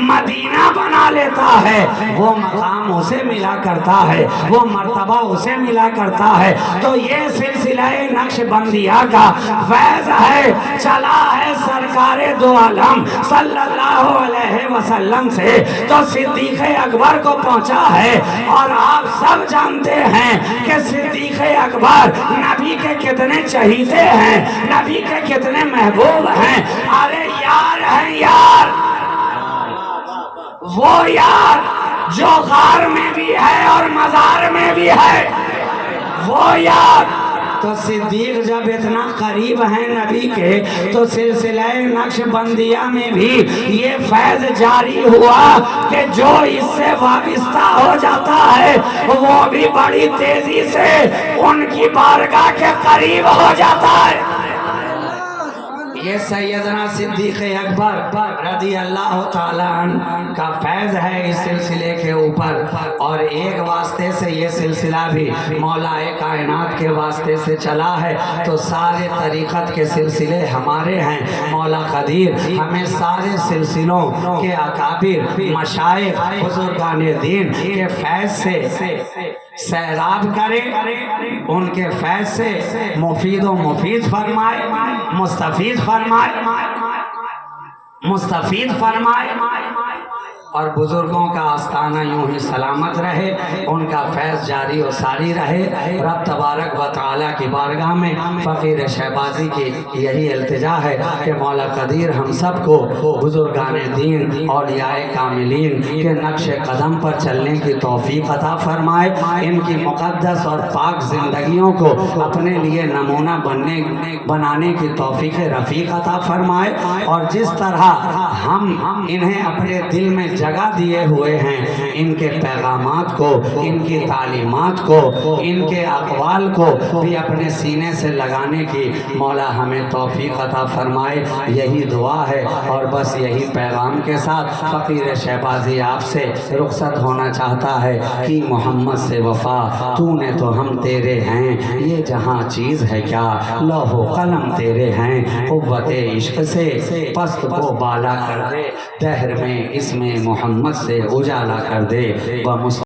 मदीना बना लेता है वो मकाम उसे मिला करता है, वो मर्तबा उसे मिला करता है। तो ये सिलसिला नक्शबंदिया का फैज है, चला है सरकारे दो आलम सल्लल्लाहु अलैहि वसल्लम से तो सिद्दीक़ अकबर को पहुंचा है। और आप सब जानते हैं कि सिद्दीक़ अकबर नबी के कितने चहीते हैं, नबी के कितने महबूब हैं। अरे यार है यार, वो यार जो गार में भी है और मजार में भी है, वो यार। तो सिद्दीक जब इतना करीब है नबी के तो सिलसिला नक्शबंदिया में भी ये फैज जारी हुआ कि जो इससे वाबिस्ता हो जाता है वो भी बड़ी तेजी से उनकी बारगाह के करीब हो जाता है। ये सैयदना सिद्दीक़ अकबर रज़ी अल्लाह ताला अन्हु का फैज़ है इस सिलसिले के ऊपर। और एक वास्ते से ये सिलसिला भी मौलाए कायनात के वास्ते से चला है तो सारे तरीक़त के सिलसिले हमारे हैं। मौला क़दीर हमें सारे सिलसिलों के अकाबिर मशाइख़ बुज़ुर्गाने दीन के फैज़ से सैराब करे, उनके फैज़ से मुफीद व मुफीद फरमाए, मुस्तफीद फरमाए और बुजुर्गों का आस्थाना यूं ही सलामत रहे, उनका फैज़ जारी और सारी रहे। रब तबारक व तआला की बारगाह में फ़कीर शहबाजी की यही इल्तिजा है कि मौला क़दीर हम सबको बुजुर्गान दीन औलियाए कामिलीन के नक्श कदम पर चलने की तौफ़ीक़ अता फरमाए। इनकी मुक़द्दस और पाक ज़िंदगियों को अपने लिए नमूना बनाने की तौफ़ीक़ रफ़ीक़ अता फरमाए। और जिस तरह हम इन्हें अपने दिल में जगह दिए हुए हैं, इनके पैगामात को, इनकी तालीमात को, इनके अक़वाल को भी अपने सीने से लगाने की मौला हमें तौफ़ीक़ अता फरमाए। यही दुआ है और बस यही पैगाम के साथ फ़कीर शहबाजी आपसे रुखसत होना चाहता है कि मोहम्मद से वफ़ा तूने तो हम तेरे हैं, ये जहाँ चीज़ है क्या लौहो कलम तेरे हैं। क़ुव्वते इश्क़ से पस्त को बाला कर दे, दहर में इसमें मोहम्मद से उजाला कर दे। व